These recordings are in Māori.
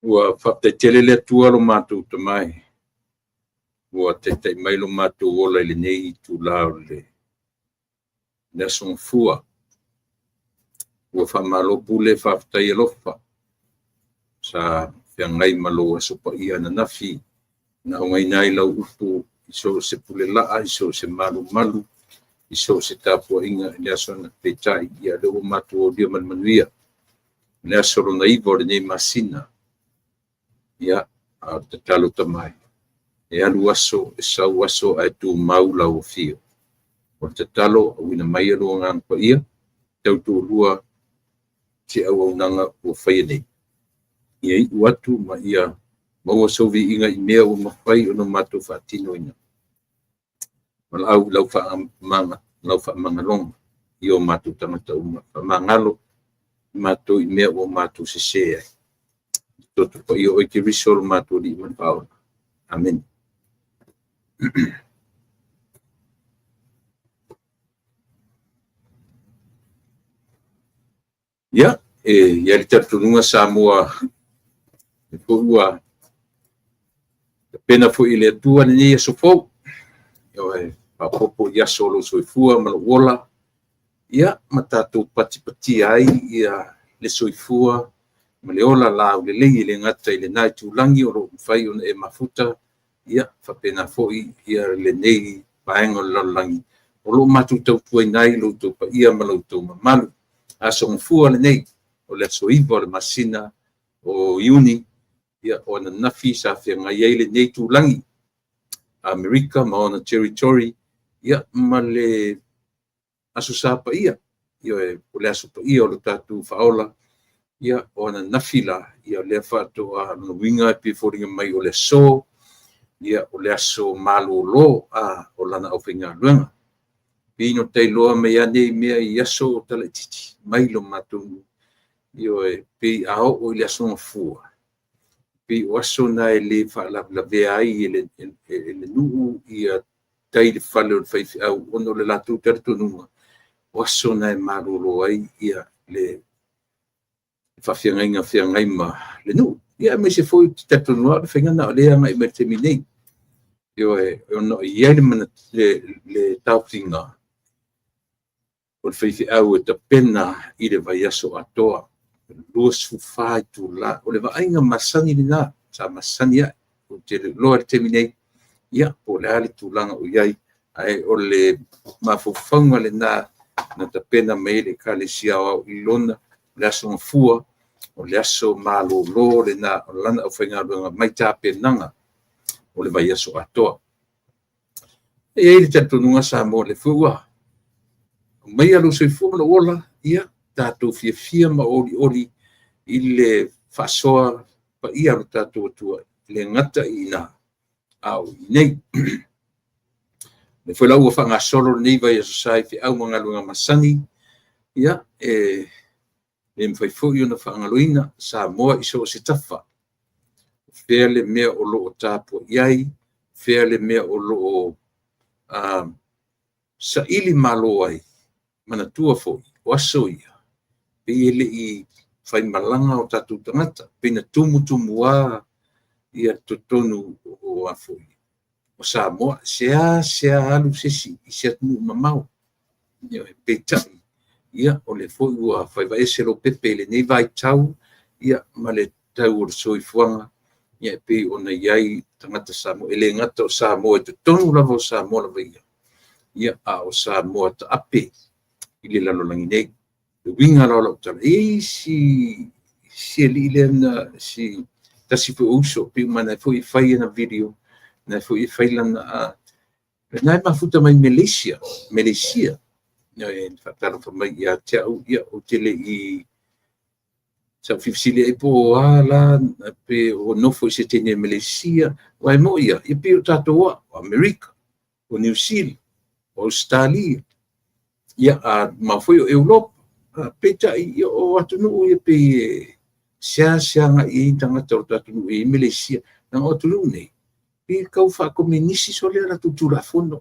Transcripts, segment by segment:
ua whapetele le tua lo mātou tamai. Ua te mai lo mātou ola le nei tu lao le. Nea son fua. Ua whamalopu le whaftai alofa. Sa whiangai malo asopa ia na nafi. Na ongai nai lau upu. Iso se pule laa, iso se malu malu. Iso se tapua inga nea son petai. Ia leo mātou o dia manuia. Nea soro na iwa le nei masina. Ia, te talo tamai. E alu aso, e sau aso, ai tu maula o fio. O te talo, wina mai alo ngang pa ia, tau tu lua, te au au nanga o whaia nei. Ia i uatu, ma ia, maua sovi inga i mea o mawhai o no matu whaatino ina. Mal au lau wha manga longa, i o matu tangata uma, wha mangalo, matu i mea o matu se se ai. Toto pa ia oi te risol matu li man paona. Amen. Ya, ia li tatununga sa mua ua pena fo ile tua ni ia sofo. Yo papopo ia solo soifua malawola. Ia matatu pati ai ia le soifua maleola la le le ngata ile nai tulangi o fai on e mafuta. Ia whapena foi ia le nei paengo lalangi. O lo matu tau tuai nai lo tau pa ia malau tau mamalu. Aso ngfua le nei. O le soiva o le masina o iuni. Ia o na nafi sa whia ngai ai le nei tulangi. Amerika ma ona territory. Ia ma le aso sa pa ia. Ia o le aso pa ia o le tatu whaola. Ia o na nafi la. Ia le whato a winga pi foringa mai o le so. Ia o le aso malolo o lana au whinga luenga. Pino tei loa mea nei mea i aso o tala titi. Mai lo matungu. Io pe ao o le aso ngafua. Pe o aso na e le wha ai le nuu i a tei le whale o le whaifi au ono le latu tertonunga. O aso na e malolo ai i a le whawhiangai ma le nuu. Ia me se foi tertonunga le whaingana o lea ngai me te minei. Io no ia le tautinga o le whaifi au e ta pena i le vai aso atoa lua sufai tu la o le vainga masani ni na sa masani ya o te loa le teminei ia o le ali tu langa o iai ai o le mafufaunga le na ta pena me le kalesia o ilona le aso ngafua o le aso malolo le na o lana o whainga luenga mai ta penanga o le vai aso atoa. E ele tatununga sa mo le fua. Mai alu soi fua la ola, ia, tātou fia ma oli i le whasoa pa ia alu tātou atua, le ngata i na au i nei. Le fua lau a whanga solo nei vai aso sai fi au mga lunga masani, ia, le mwhai fui una whanga luina sa moa iso se tafa. Fea le mea o loo tāpua iai, fea le mea o loo sa ili malo ai, mana tua foi, o aso ia, pe ele i whai malanga o tatu tangata, pe na tumu a ia totonu o a foi. O sa moa, sea alu sesi, i sea tunu mamau, pe tai, ia o le foi ua whai vai esero pepe le nei vai tau, ia ma le tau o soifuanga, ia pe ona iai tangata Samoa ele ngata o Samoa te tonu lava o Samoa lava ia o Samoa ta ape i le lalolangi nei le winga lalo tala si li le na si tasi fu uso pe mana fu i fai na video na fu i fai lana na mafuta mai Malaysia e fatalo fa mai ia te ia o tele i sa fifsile e po ala pe o no foi se tene Malaysia wai mo ia e pe o tatoa o America o New Zealand o Australia ia ma foi o Europa pe ta i o atunu e pe sia nga i tanga tatu i Malaysia na o tulu nei pe kau fa komunisi sole la tutura fondo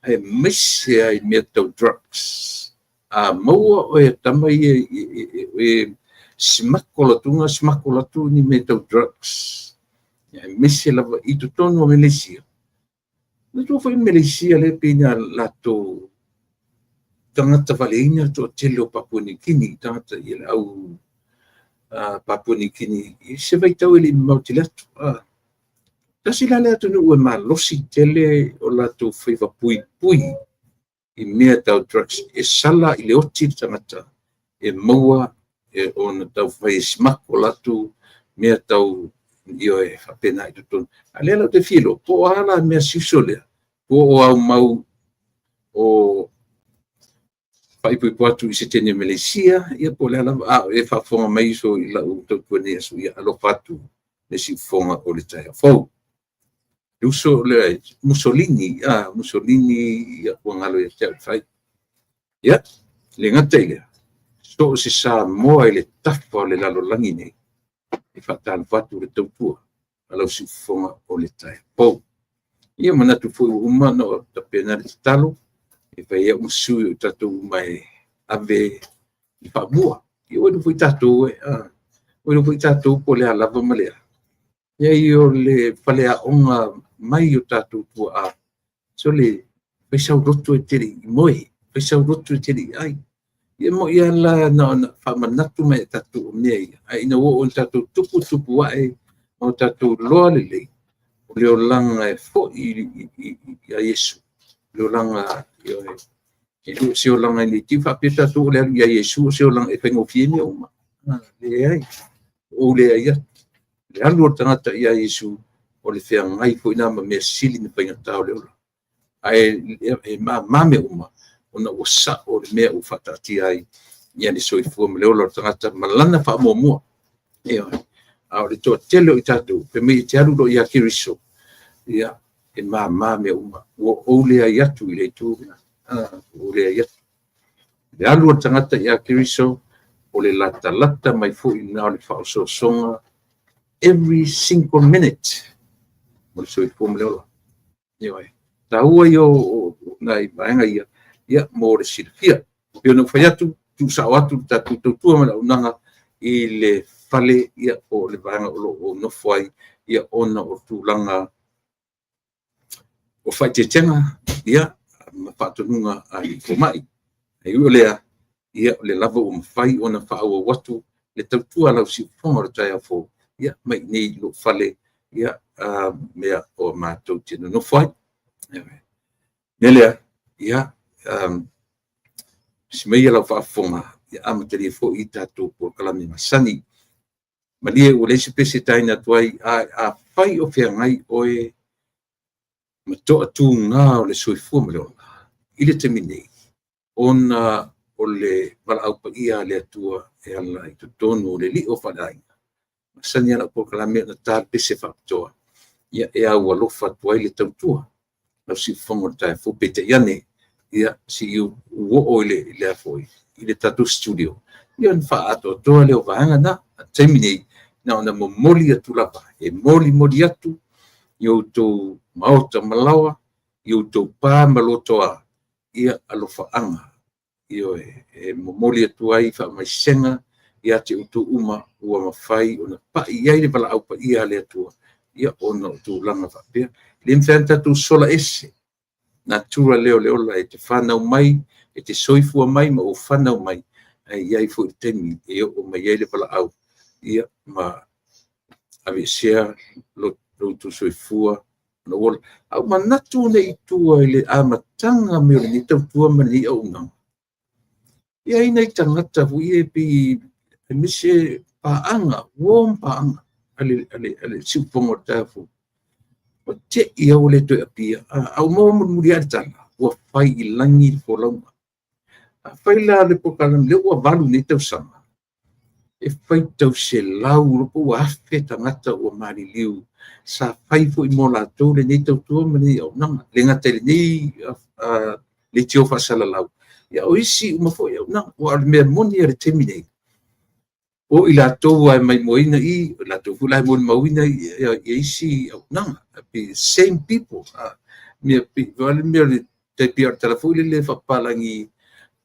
e mesia i metal drugs mo o e tamai e smako latu ni me tau drugs. Ia mese lava I totonu o Malaysia. Na tua whai Malaysia le pina lato tangata waleina to tele o Papua New Guinea, tangata I le au Papua New Guinea, I se vai tau ele mauti latu. Tasi la le atu nu ue malosi tele o lato whaiva pui I mea tau drugs. E sala I le oti tangata, e maua, e ona tau whai smako latu, mea tau io e whapena I tutonu. A lea lau te filo, po ala mea siuso lea, po o au mau o whaipui atu I se tene Malaysia, ia po lea lau, e whafonga mai so I lau tau kone asu ia alo patu, le si fonga o le taia fau. Luso le Mussolini ia kua ngalo ia te whai. Ia, le ngata I lea, so se sa moa I le tafa o le lalo langi nei, I whatan whatu le tautua, alau si fonga o le taia fau. Ia manatu fui uma no ta pena le talo, e vai ia usui o tatou mai ave I whamua. Ia oedu fui tatou po le alava malea. Ia I o le whalea onga mai o tatou tua a. So le paisau roto e teri I moe, paisau roto e teri ai. Ia mo ia la na whamanatu mai tatou o mea ia. Ai na o tatou tupu wae, o tatou loa lelei. O leo langa e fo I a Yesu. Leo langa e lu se o langa ni ti fa peta tu le ia Yesu se o langa e fengo fiemi o ma. Le ai. O le ai. Le alu tangata ia Yesu o le fea ngai fo ina ma me sili ni penga tau le ola. Ai e mame uma ona o sa o le mea u fatati ai ia ni soi fu le ola tangata malana fa mo. Ia. A le to telo I tatu pe me te alu do ia kiriso. Ia e mame uma o le ai atu I le tu. O le ai atu. Le alu tangata ia kiriso o le lata mai fu ina o le fauso songa every single minute. Mo so I fu le ola. Ia. Ta ua yo nai vaenga ia mo le silfia. Pio no fai atu tu sa atu tatu tu ma unanga I le fale ia o le vaenga o no foi ia ona o tulanga o fai te tenga ia ma patonunga ai ko mai. Ai o lea ia le lava o mawhai ona whaua watu le tautua lau si fonga tai afo ia mai nei lo fale ia mea o mātou tino no whai. Nelea ia si mea lau whaafonga ia amatari fo I tātou por kalami masani. Malia o leisi pese taina tuai a whai o whea ngai oe ma toa tū ngā o le soifua ma leona. I le teminei, ona o le wala aupa ia le atua e ala I tonu o le li o whadainga. Masani ala por kalami na tā pese whaptoa. Ia e au alofa tuai le tautua. Lau si whango tae fo pete iane. Ia si iu uo le afoi. I le tatou studio. Ia nfa ato toa leo vahanga na teminei na ona mo moli atu lava. E moli atu. Iu tau maota malawa. Iu tau pā malotoa. Ia alofa anga. Iu e mo moli atu ai wha mai senga. Ia te utu uma ua mawhai. Ona pa iai le wala aupa ia le atua. Ia ona utu langa whapea. Le mwhana tatu sola ese. Natura leo la e te whanau mai. E te soifua mai ma o whanau mai. Iai fu I temi. E o mai iai le wala au. Ia ma ave sea lo tu soifua. No wala. Au manatu nei tua I le amatanga me o ni tautua mani au ngam. Ia ina I tangata hui e pi e mise paanga, warm paanga. Ale siupongo tafu. O te ia o le toi apia. Au mawa muri atanga. Ua whai I langi fo launga. A whai la le pokalam le ua valu nei tau sama. E whai tau se lau ropo ua awhe tangata ua mari liu. Sa whai fo I mola tau le nei tau tua mani au nanga. Le ngata le nei le tio whasala lau. Ia o isi umafo au nanga. Ua ale mea moni ale temi nei. O I la tau ai mai moina I. La tau fulai moni mauina I isi au nanga. Be same people. Mea pi. Wale mea le te pia telefu le whapalangi.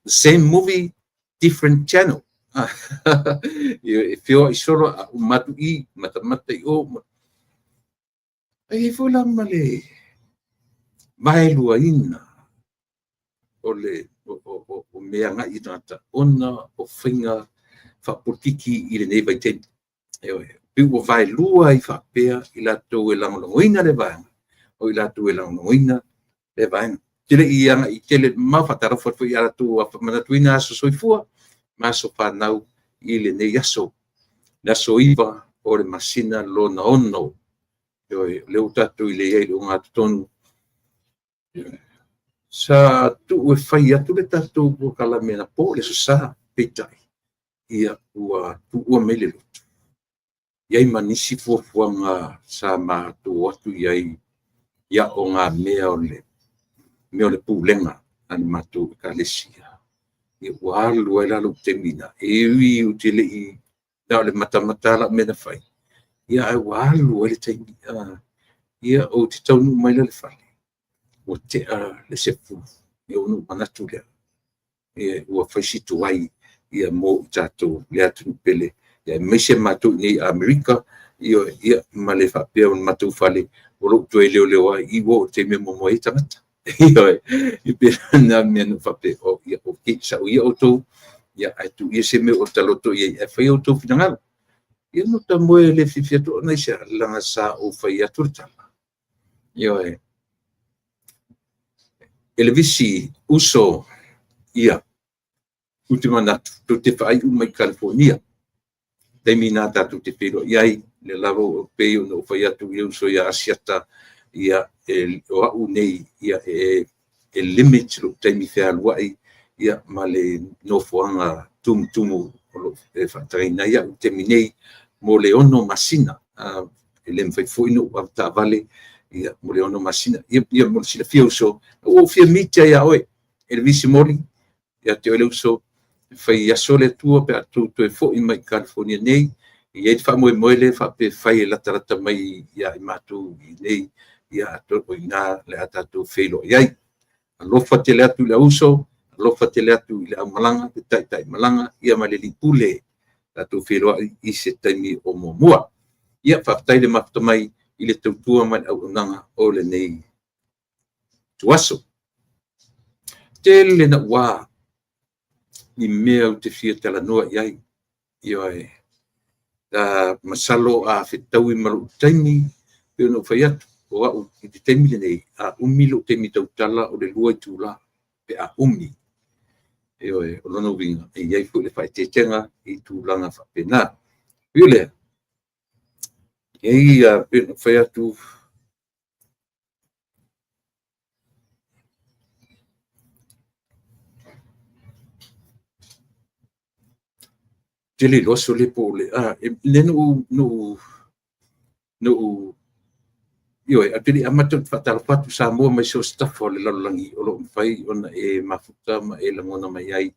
The same movie, different channel. e fio i solo matu i mata i o ai foi la male mai lua ina ole o mea nga i tata ona o whinga whapotiki i le nei vai ten piu o vai lua i whapea i lato e langolangoina le vaenga o i lato e langolangoina le vaenga tele i anga i tele mawhatara whatwhi i alato a whamanatuina aso soifua maso whanau i le nei aso naso iwa o le masina lo na ono leo tatu i le iei o ngā tonu sa tu e whai atu le tatu o kalamena po le sa petai ia ua tu ua mele lotu iai manisi fuafuanga sa mātu atu iai ia o ngā mea o le pūlenga ani mātu ka lesia ia ua alu ai lalo temina ewi utile i na le matamatala mena whai ia ai ua alu ai le taimi ia o te taunu mai le whai o te le sefu ia unu manatu lea ia ua whaisitu ai ia mo tatou le atu pele ia meise mātou nei Amerika ia ma le whapea o mātou whale o lo tu leo leo ai i wo te me momo e tangata ia i pera na mea no whape o ia o ke sa o ia o tau ia ai tu ia se me o taloto ia e whai o tau whingangalo ia no ta moe le whiwhiato nei se langa sa o whai atu tala ia elevisi uso ia ultima natu tu te whai umai California Demi nā tātou te whiro iai, le lavo o peo no whai atu i uso ia asiata ia o au nei ia e limit lo taimi whea luai ia ma le nofoanga tumu o lo whatareina ia u temi nei mo le ono masina e le mwhai fuino au tā vale ia mo le ono masina ia mo le sila fia uso o fia mitia ia oe e le visi mori ia te ole uso fai aso le tua pe atu to e fo i mai California nei i e fa moe le fa pe fai la tarata mai ia i matu i nei ia to o ina le ata to felo iai lo fa te le atu le uso lo fa te le atu i le malanga te tai malanga ia ma le lipule la to felo i se taimi o momua ia fa tai le mafta mai i le tautua mai au nanga o le nei tuaso tele na wa i mea o te fia tala noa iai ia da masalo a whetau i maru taimi peo no whai atu o au i te taimi le nei a umilo taimi tau tala o le lua i tūla pe a umi o lono winga e iai fu le whai te tenga i tūlanga whapena peo lea iai peo no whai atu te le loso le po le le no a te amata fatala fatu sa mo mai so stuff o le lalangi o lo fai ona e mafuta ma e langona mai ai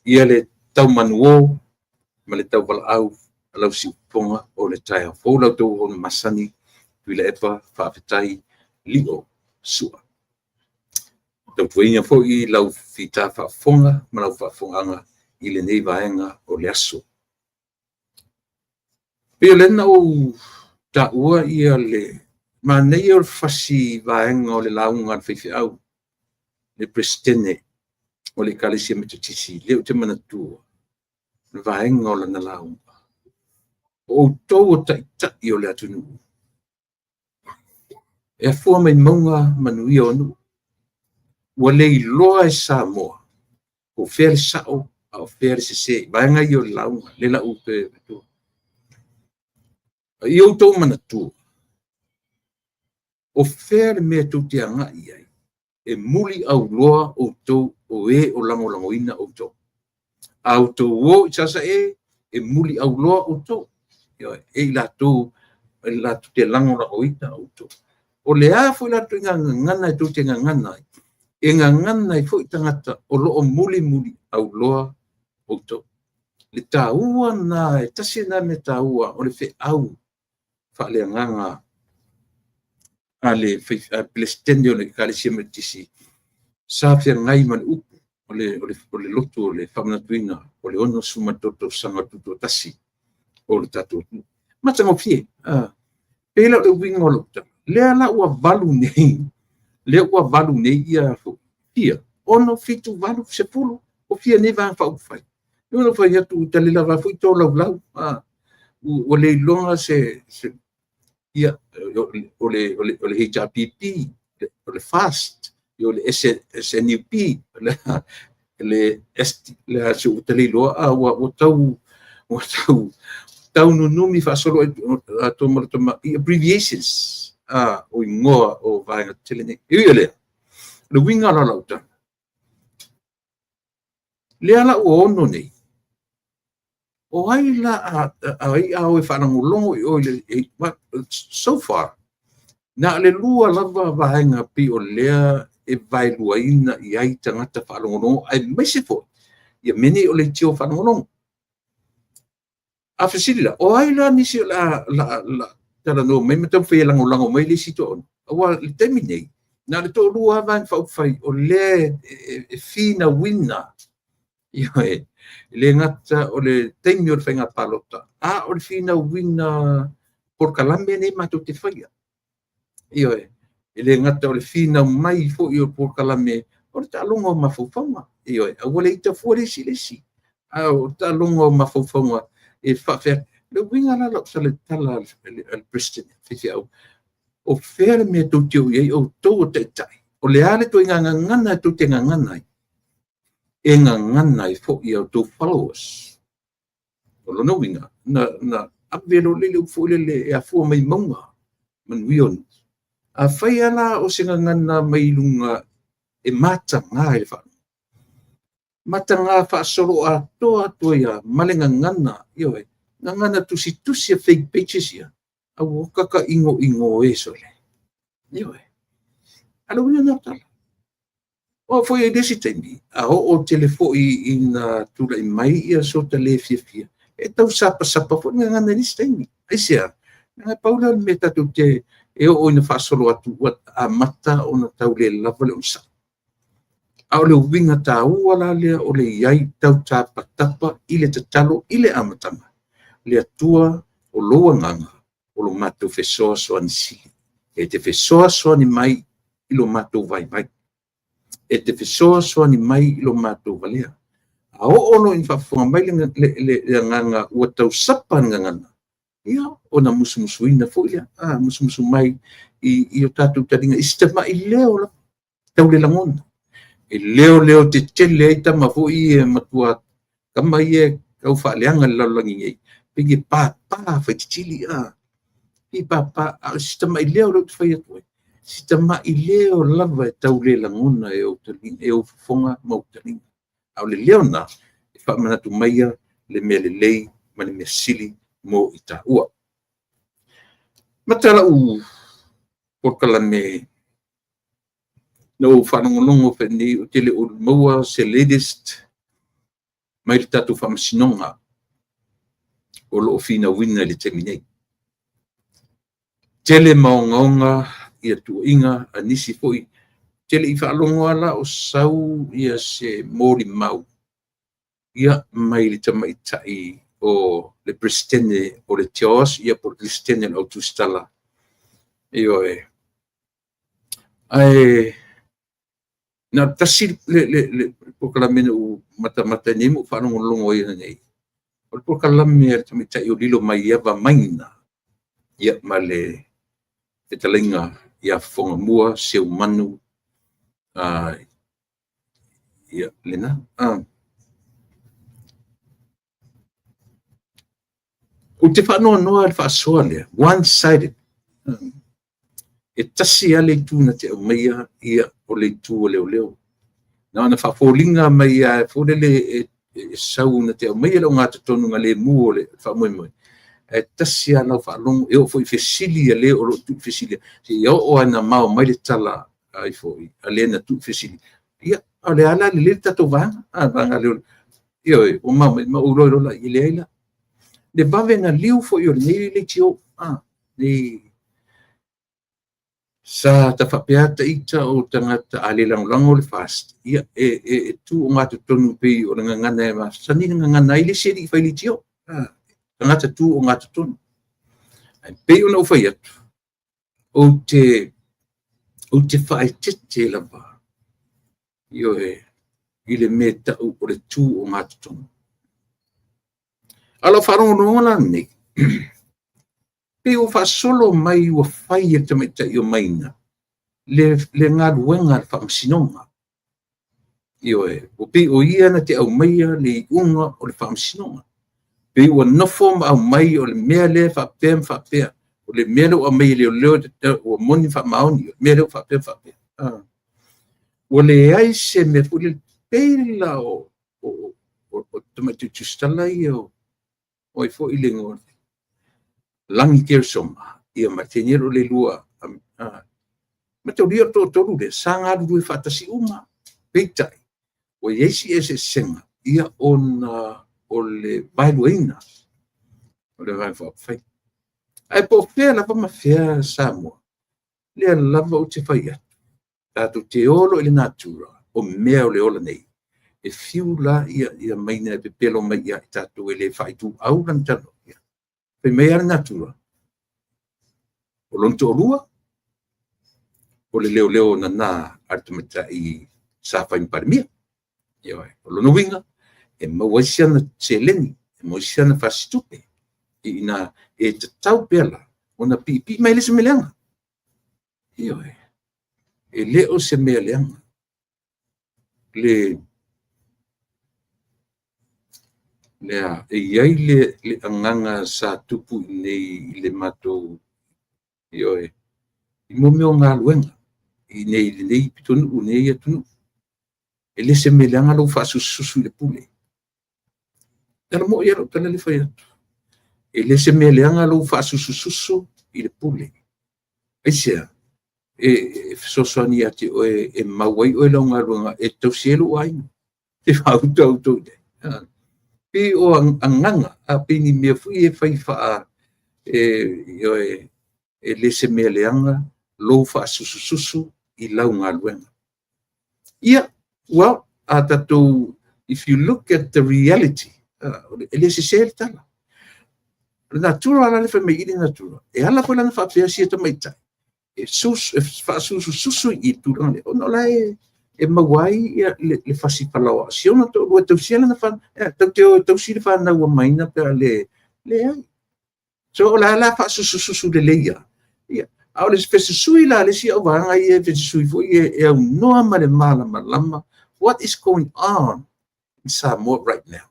ia le tau manuo ma le tau bala au lau si ponga o le tai fo la to o masani pila epa fa fitai lio sua tau tuinga fo i lau fita fa fonga ma lau fa fonga i le nei vaenga o le aso pio lena o ta ua ia le ma nei o fasi vaenga o le launga al fifi au le prestene o le kalisia metutisi le o te manatua le vaenga o lana launga o tau o tai o le atunu e a fua mai maunga manui o anu ua le iloa e sa moa o fea le sao a o fea le sese vaenga i o le launga le la upe i o tau manatua o fea le mea tau te anga i ai e muli au loa o tau o e o langolangoina o tau au tau o i sasa e muli au loa o tau e la tau te langolangoina o tau o le a fo la tau ngana e tau te ngana e ngana e fo i tangata o loo muli au loa o tau le taua na e tasi na me taua o le fe au fa le nganga ale plestende o le kalisia metisi sa fia ngai man upu le lotu o le whamanatuina o le ono sumatoto sanga tuto tasi o le tatu. Matanga fie. Pela le winga o lopta. Lea la ua valu nei. Lea ua valu nei ia fia. Ono fitu valu se pulu. O fia ne vang fa ufai. Ono fai atu talila va fui tō lau lau. O le longa se ia o le HRPP, o le FAST, o le SNUP, le se utaliloa o tau nunumi fa solo toma abbreviations o ingoa o vaenga telene. Ia le winga la lauta. Lea la o ono nei. O ai la ai au e whanangolongo i oile so far na le lua lava vaenga pi o lea e vai luaina i ai tangata whanangolongo ai maise fo ia mene o le tio whanangolongo a whasirila o ai la nisi la tala no mai matam whea langolango mai le sito on awa le temi nei na le tō lua vaenga whauwhai o lea e whina wina ia le ngata o le teimi o le whainga palota. O le whina wina porkalame nei mato te whaia. Io le ngata o le whina mai fo i o porkalame o le talonga o mawhauwhaunga. Io a wale ita fua lesi. O talonga o mawhauwhaunga e whawhea. Le winga la lau sa le tala al Preston. Whiwhiau. O whea mea tau teo iei o tau o te tai. O le ale to inga ngana tau te nganai. E ngana i fo i au tō followers. O lono winga, na apvelo lele ufo lele e a fua mai maunga, man wion. A whai ala o se ngana mai lunga e mata ngā e whanu. Mata ngā whaasoro a toa toia, malenga ngana, io e, ngana tusi a fake pages ia, a wakaka ingo e sole. Io e, ala wina nga tala. O foi e desi taimi, a o telefo i na tula i mai ia so te le fia. E tau sapa fo nga ngana nisi taimi. Aisea, nga paula me tatu te e o ina whaasolo atu a mata o na tau le lava le unsa. A o le winga ta ua la lea o le iai tau tapa i le tatalo i le amatama. Le atua o loa nganga o lo matou fesoa soani sili. E te fesoa soani mai i lo matou vai. E te fesoa soani mai i lo matou valea. A o ono in whafonga mai le nganga ua tau sapa ngangana. Ia, o na musumusuina fo ia. Musumusu mai i o tātou taringa. I stama i leo la. Tau le langona. E leo te tele ai tama fo i e matua. Kama i e kau whaaleanga laulangi ei. Pegi pāpā whaititili I pāpā. Stama i leo te whai atu. Sitama i leo lava e tau le langona e o talinga, e o fonga mau talinga. Au le leo na, e whamanatu maia, le mea le lei, ma le mea sili mo i tā ua. Matala porkala me, no whanongolongo wheni o tele o maua se latest, mai le tatu whamasinonga, o lo o whina wina le teminei. Tele maongaonga, ia tu inga a nisi foi tele I whaalongo ala o sau ia se mori mau ia mai le tamaitai o le prestene o le teos ia por prestene o tustala io e ai na tasi le proclamene o mata nemo whanongo longo ia nei o le proclamene tamaitai o lilo mai ia va maina ia male te talinga ia fonga mua seu manu ia lena o te whanoa noa le whaasoa lea one sided e tasi a le tūna te au meia ia o le tū o leo na ana whaafolinga mai a fōrele e sau na te au meia leo ngāta tonunga le mua o le whaamoemoe e tasi ana whaalongo e o foi fesili a leo o lo tu fesili se ia o ana mau mai le tala ai foi a le na tu fesili ia a le ala le tato vanga vanga leo ia o mau ma ulo la i le ila le bave na liu foi o nei le tio le sa ta whapeata ita o tangata alilangulango le fast. Ia tu o ngā tonu pei o nga ngana e ma sani nga ngana ile seri whaili tio. Tangata tu o ngā tonu. Pei o na uwhai atu. O te whae tete lava. Io ile me tau o le tu o ngā tonu. Ala wharongo la nei. Pe o whasolo mai ua whai e tamaita i o maina. Le ngā ruenga le whaamsinonga. O pe o ia na te au maia le unga o le whaamsinonga. Pe ua nofo ma au mai o le mea le whapea. O le mea leo a mai leo o moni whaamaoni. O mea leo whapea. O le ai se me pule peila o tamaita tustala i o i fo i le ngore. Langi kere soma, ia mateniero le lua. Mateo lia toru le, sanga rui whatasi uma, peitai. O iesi ese senga, ia o le bailuina. O le vai whapwhai. Ai po whea lava ma whea Samoa. Lea lava o te whai atu. Tātou te olo i le natura, o mea o le ola nei. E fiu la ia maina e pepelo mai ia i tātou e le whaitu auran tano. Pe mea le natura. O lonto o lua, o le leo na artamata i sāwhain parimia. O lono winga, e mawasiana tseleni, e mawasiana whasitupe, i na e tatau pela, o na pipi mai le se meleanga. E leo se mea leanga. Lea, e iai le anganga sa tupu nei le matou. I mo meo ngā luenga. I nei pitonu u nei atunu. E le se meleanga lau whaasususu le pule. Tana mo iaro tana le whai atu. E le se meleanga lau whaasususu i le pule. Aisea, e sosoani ati o e mawai o e lau ngā luenga e tausielu o aina. Te whautau de. Pe o anganga a pini mea fui e whai wha e le se mea leanga lo wha susu i lau ngā luenga. Well, if you look at the reality, e le se se tala. Natura ala le wha mei ili natura. E ala koe lana wha pia sia ta maitai. E wha susu i turane. Ono la e mawai le whasi palawa. Si ona to lua tausia lana wha, tausia le wha naua maina pera le ai. So la wha susu le leia. Au le fesisui la le si au vanga i e fesisui fo i au noa ma le malama. What is going on in Samoa right now?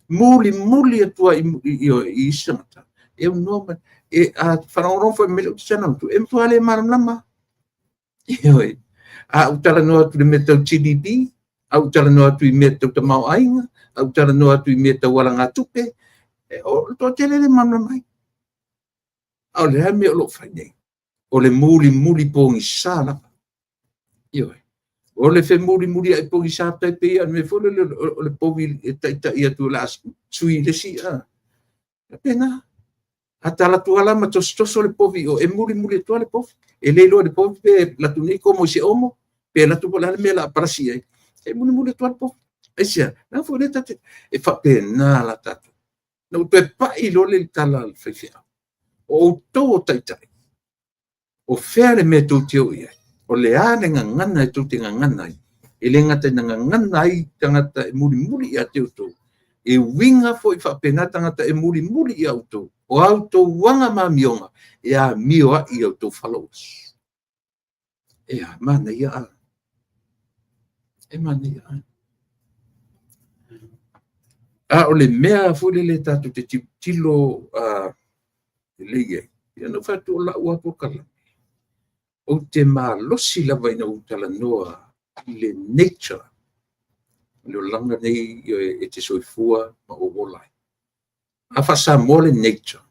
Muli atua i sangata. E au noa ma, a whanauron fo e mele o te sanau tu, e mtua le malama. A utala noa tu le me tau TDP, a utala noa tu i me tau tamau ainga, a utala noa tu i me tau wala ngā tupe, o toa tele le malama. Au le hea me o lo whai nei. O le muli pongi sāla. O le fe muli ai pongi sāla tai pei anu me fole o le povi e taita ia tu la sui le si a. Pena. Atala tu ala ma tostoso le povi o e muli tu le povi. E leilo le povi pe la tu nei como se omo pe la tu pola me la parasi ai. E muli tu le povi. E sia, na fo le tate e fa pena la tatu. No tu e pa i lo le tala al fefia. O to taitai. O fere me tau teo ia. O le ane ngana e tau te ngana i. E le ngata ngana i tangata e muli i a teo tau. E winga fo i whapena tangata e muli i auto. O auto wanga ma mionga. E a mioa i auto followers. E a mana ia a. E mana ia a. A o le mea fo le tatu te tilo le ia. Ia no fatu o la ua pokala. O te malosi lava ina utala noa i le nature. Le o langa nei e te soifua ma o wolai. A whasamoa le nature.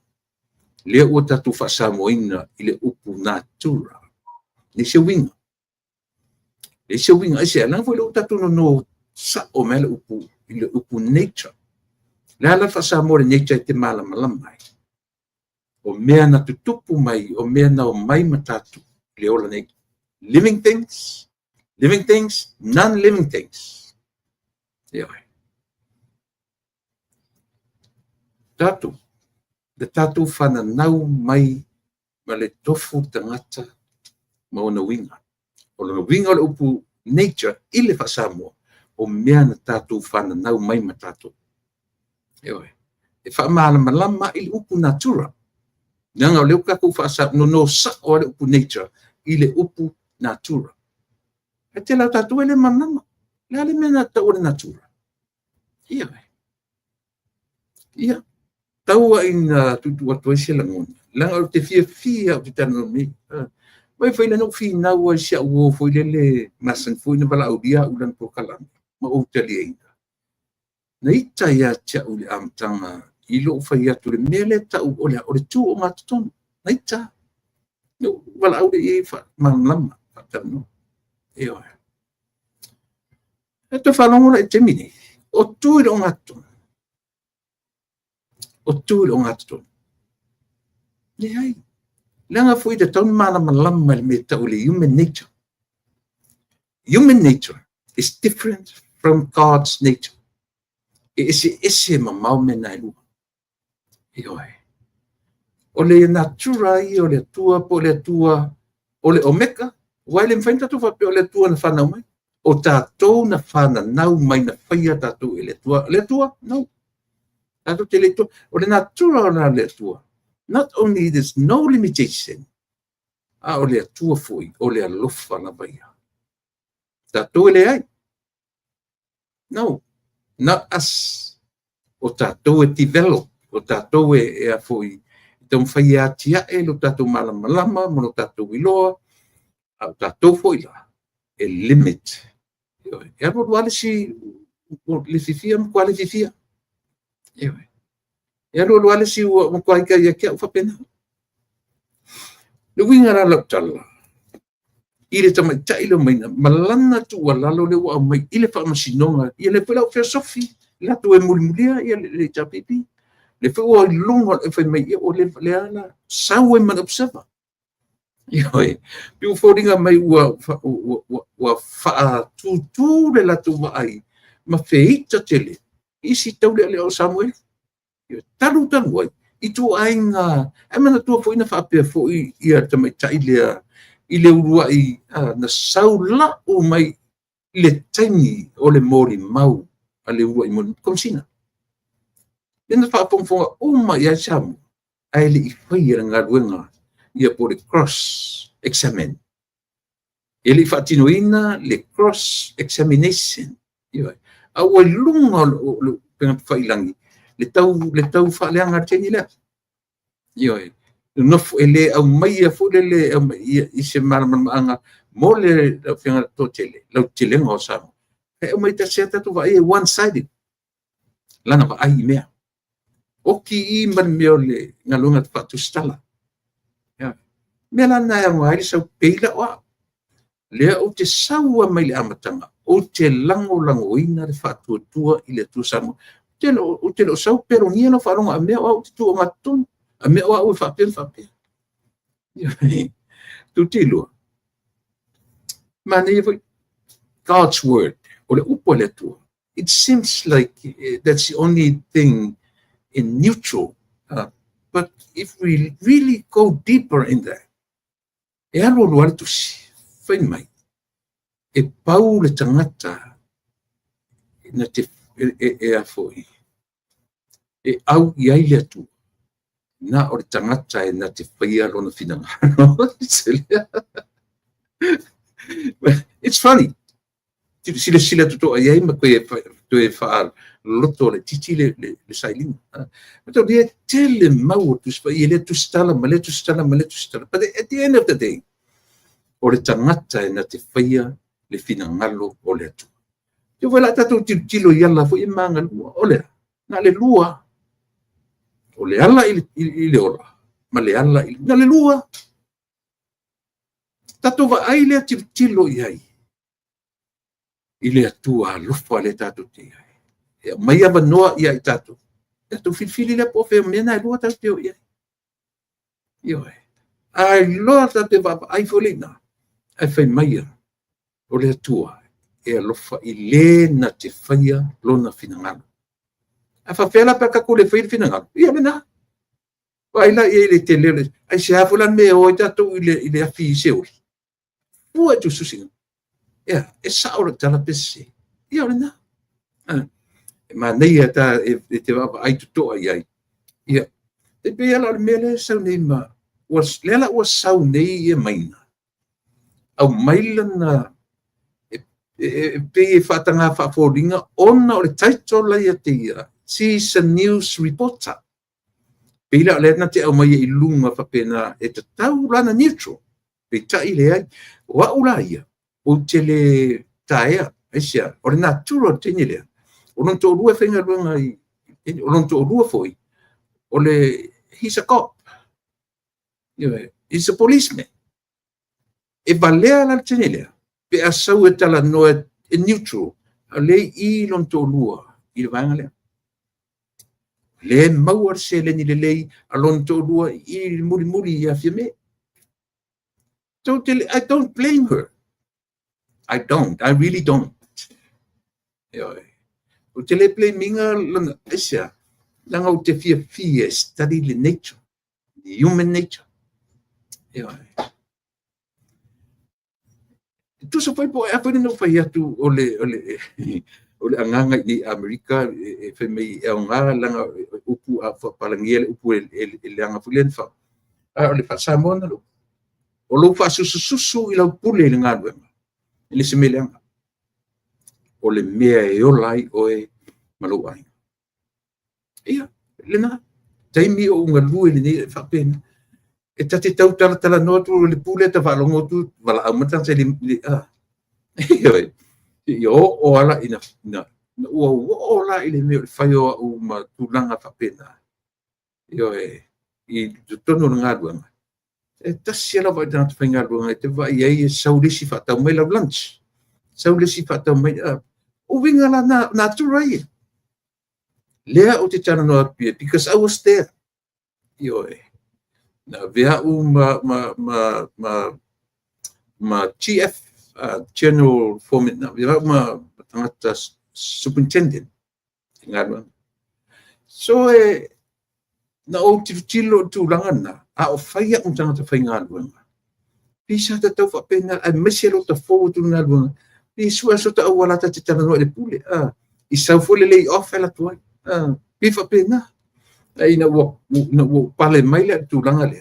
Lea ua tatu whasamoina i le upu natura. Le se winga. Le se winga. Ese alanga fo le o tatu no sa o mele upu i le upu nature. Le ala whasamoa le nature i te malama. O mea na tutupu mai, o mea na o mai matatu. le ola nei living things, non-living things. Ia ai. Tātou, le tātou whananau mai ma le tofu tangata ma ona winga. O le winga le upu nature i le whasamoa o mea na tātou whananau mai ma tātou. Ia ai. E whamalama i le upu natura. Nanga o leo kaku whaasa no sa o le upu nature i le upu natura. E te lau tātou e le manama. Le ale mena ta o le natura. Ia ai. Ia. Taua ina tutu atu ese la ngona. Langa o te fia o te tano mi. Mai whaile no fi naua sia uo whaile le masan fwina bala au dia ulan po kalami. Ma o te lia ina. Na ita ia tia uli amtanga ilo whai atu le mele tau o le tū o ngā tutonu. Na ita. No, wala au le i manlama. Whatano. Eo ai. E te whalongola e te mini. O tū ilo ngā tutonu. O tū ilo ngā tutonu. Nei ai. Langa fui te taun malama lama le me tau le human nature. Human nature is different from God's nature. E ese ma mau me nai lua. Eo ai. O le natura i o le tua po le tua o le omeka. Wai le mwhainta tu whape o le tua na whanau mai. O tātou na whanau mai na whaia tātou e le tua. Le tua? No. Tātou te le tua. O le natura o na le tua. Not only there's no limitation. O le tua fui. O le alofa na whaia. Tātou e le ai. No. Not us. O tātou e develop. O tātou e a fui. Tau whaia atia e lo tātou malama, mono tātou iloa. Au tātou fui la. E limit. E apo wale si le fifia mkwa le fifia. Ewe. E alo wale si mkwa ika ia kia uwhapena. Le wingara lau tala. Ile tamai tailo maina. Malana tu walalo le wa mai. Ile whamasinonga. Ia le pula filosofi. Lato e mulimulia. Ia le tapipi. Le whua i longa e whai mai. O le ana. Sau e man observa. Ioi. Piu whoringa mai ua wha tū le latu mai. Ma whiita tele. Isi tau le o Samuel. Taru ai. I tu ainga. E mana tua whoina whapea whoi ia tamai tailea. I le urua i na saula o mai le taimi o le mori mau. A le urua i moni. Komsina. Nena whapongfonga o mai a Samu. Ai le i whaia ngā ruenga. Ia po le cross examine. Ele fatinoina le cross examination. Ia. Au lunga lo penga failangi. Le tau faleanga teni le. Ia. No ele au mai fo le i se malanga mo le penga totele. Lau tilenga o sa. E mai ta seta tu vai one sided. Lana va ai mea. Oki i man meo le ngalunga fatu stala. Mela na ngai sa peila wa le o te saua mai le amatanga o te lango ina le fatu tua i le tu samo o te lo sau pero ni no faronga a me o te tu matun a me o fa pen tu te lo mani God's word o le upo le tu. It seems like that's the only thing in neutral, but if we really go deeper in that, e alo luar tu si, whai mai. E pau le tangata na te e a foi. E au i ai le atu. Na o le tangata e na te whai alo na whinanga. It's funny. Sila tuto ai ai ma koe e whaar loto le titi le sailinga. Mato lia tele mau tu spai le tu stala ma le tu stala. But at the end of the day, o le tangata e na te whaia le whinangalo o le atu. Te wala tatou tilo i ala fo i manga lua. O le, na le lua. O le ala i le ora. Ma le ala na le lua. Tatou wa ai le tilo i ai. I le atua lofa le tatou te ai. Mai ava noa ia i tatou. Tatou filfili le po fe mena e lua tatou te o ia. Io e. ai loa ta te va ai folina ai fai mai o le atua e alofa i le na te faia lona finangalo a fa fela pe ka kule fai finangalo ia mena vai la e le te le ai se afulan me o tato i le afi seuri ua tu susinga ia e saura tala pese ia mena ma nei ata e te va ai to ai ia te pe ala mele sa nei ma was lela was sau nei e maina au mailana pe fatanga fa foringa ona o le title la ia te ia season news reporter pila le na te au mai i lunga fa pena e te tau lana neutral pe tai le ai wa ulaia o te le taia esia o le natural tini le o non to lua fenga lunga i o non to lua foi o le he's a cop he's a policeman e valea la tini le pe asau e tala no e neutral a le i non to lua i le vanga le le mauar se le ni le lei a lon to lua i muri ia fiame totally I don't blame her I really don't o te le play minga langa esia langa o te fia study the nature the human nature tu so foi po e foi no fai atu o le anganga i Amerika e fe mei e nga langa upu a fa palangiele upu e langa fulen fa o le fa samona lo o lo fa susu i la pule le nga lwe le semelanga o le mea e o lai o e malo ai ia le na taimi o nga lue le ni fa pena e tate tau tala no tu le pule ta va longo tu vala amata se le io o ala ina o la ile me fai o ma tulanga fa pena io i tono nga luanga e tasiela vai dant fenga luanga te vai e saulisi fa ta mai la lunch saulisi fa ta mai o vinga la na tu rai lea o te tana no apia because I was there io na vea ma chief general foreman na vea tangata superintendent ngalo so na o tilo tu langana a o faia un tangata fai ngalo pisa ta tau fa pena a meselo ta fo tu ngalo pisu so ta wala ta tana no le pule i sa fole le off la toi pifa pena ai na wo pale mai le tu langa le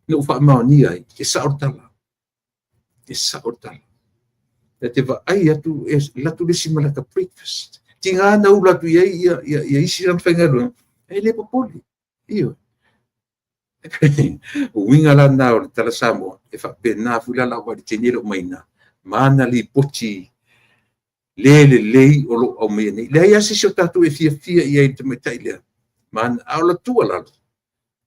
no fa ma ni ai e sa ortala te va ai atu la tu le simala ka breakfast tinga na ula tu ia isi ran fenga lo e le popoli io o winga la na o tala samo e fa pena fula la wa tinelo maina mana li pochi le o lo o me ni le ia si so tatu e fia ia te metai le man aula tua la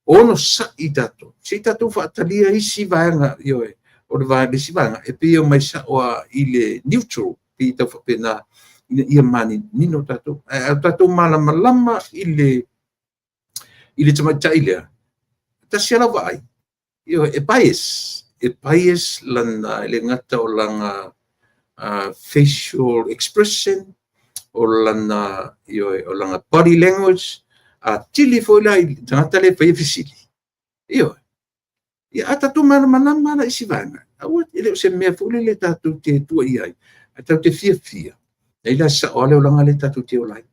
ono sa i tato si tato fa talia i si vanga io o le vai si vanga e pe o mai sa o ile neutral pi ta fa pena ia mani nino tato malama ile te mai tai le ta sia la vai io e pais lana le ngata o langa facial expression o lana o langa body language tili foi lai tangata le fai fisili io ia ata tu mana isi vanga awa ele se me fuli le tatu te tua ia ata te fia e la sa ole o langa le tatu te olai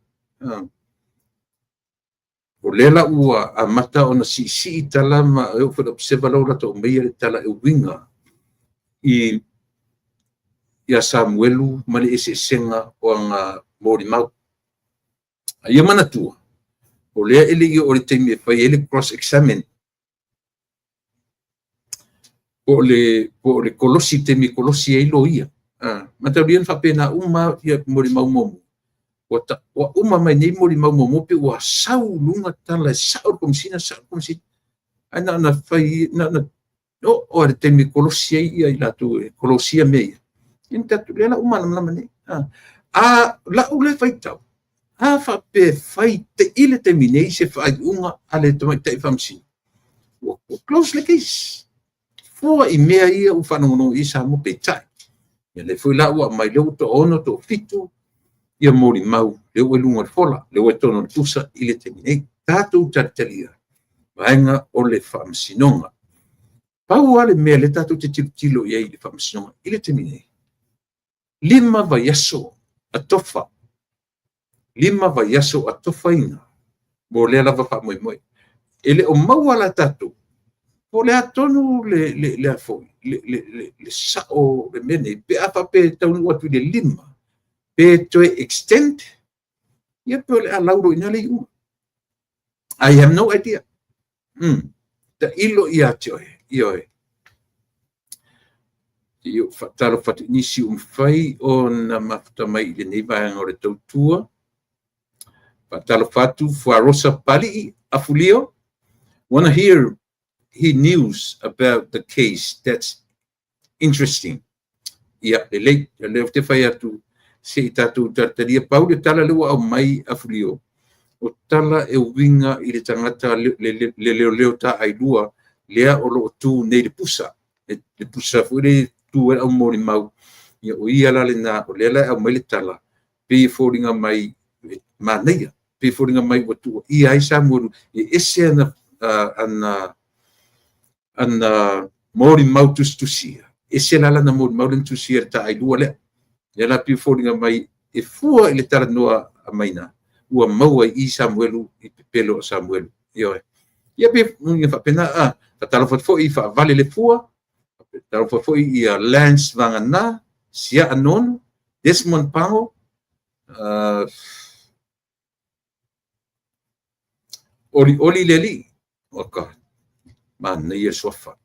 o lela ua a mata ona si talama e o fa observa la to me le tala e winga i ia Samuelu mali ese senga o nga mori mau ia mana tua o lea ele i o le teimi e fai ele cross examine o le kolosi teimi kolosi e ilo ia mata rian fa pena uma ia mori mau momo wa uma mai nei mori mau momo pe wa sau lunga tala sau komsina ana na fai na o le teimi kolosi ia ila tu kolosia meia inta tu lena uma na mane la ule fai tau fa pe fai te ile terminei se fai unga ale to mai te famsi close le case fua I mea ia u whanongono I sa mo petai. Ia le fui la ua mai leo to ono to fitu, ia mori mau, leo e lunga fola, leo e tono pusa I le teminei. Tātou taritalia, vaenga o le whaamsinonga. Pau ale mea le tātou te tilo ia I le whaamsinonga, I le teminei. 5 vaiaso atofa. 5 vaiaso atofa inga. Mo le lava whaamoemoe. Ele o maua la tātou. Po le atonu le afoi. Le sao le mene. Pe apa pe taunu atu le 5. Pe toe extend. Ia pe le alauro ina le iuma. I have no idea. Ta ilo ia tioe. Ioe. Io fatalo fatu nisi umfai o na mafuta mai le nei vaenga o le tautua. Fatalo fatu fuarosa pali afulio. Wanna hear news about the case that's interesting. Ia le te fai atu se tatu tartaria pau le tala lewa au mai afulio. O tala e winga I le tangata le leo ta ailua lea o lo tu nei le pusa. Le pusa fuere tu au mori mau. Ia o ia la le na o lela au mai le tala. Pe fōringa mai maneia. Pe fōringa mai watu. Ia aisa moru. E ese ana mori mau tustusia. Ese la na mori mau len tusia ta ailua lea. Ia la pe fōringa mai e fua I le tala noa a maina. Ua maua I Samuelu I pepelo Samuelu. Ia pe nunga whapena talo fo I whaavale le fua. Talo fo I Lance Vangana, Sia Anon, Desmond Pango, Oli Leli. Oka. Man ia sofa.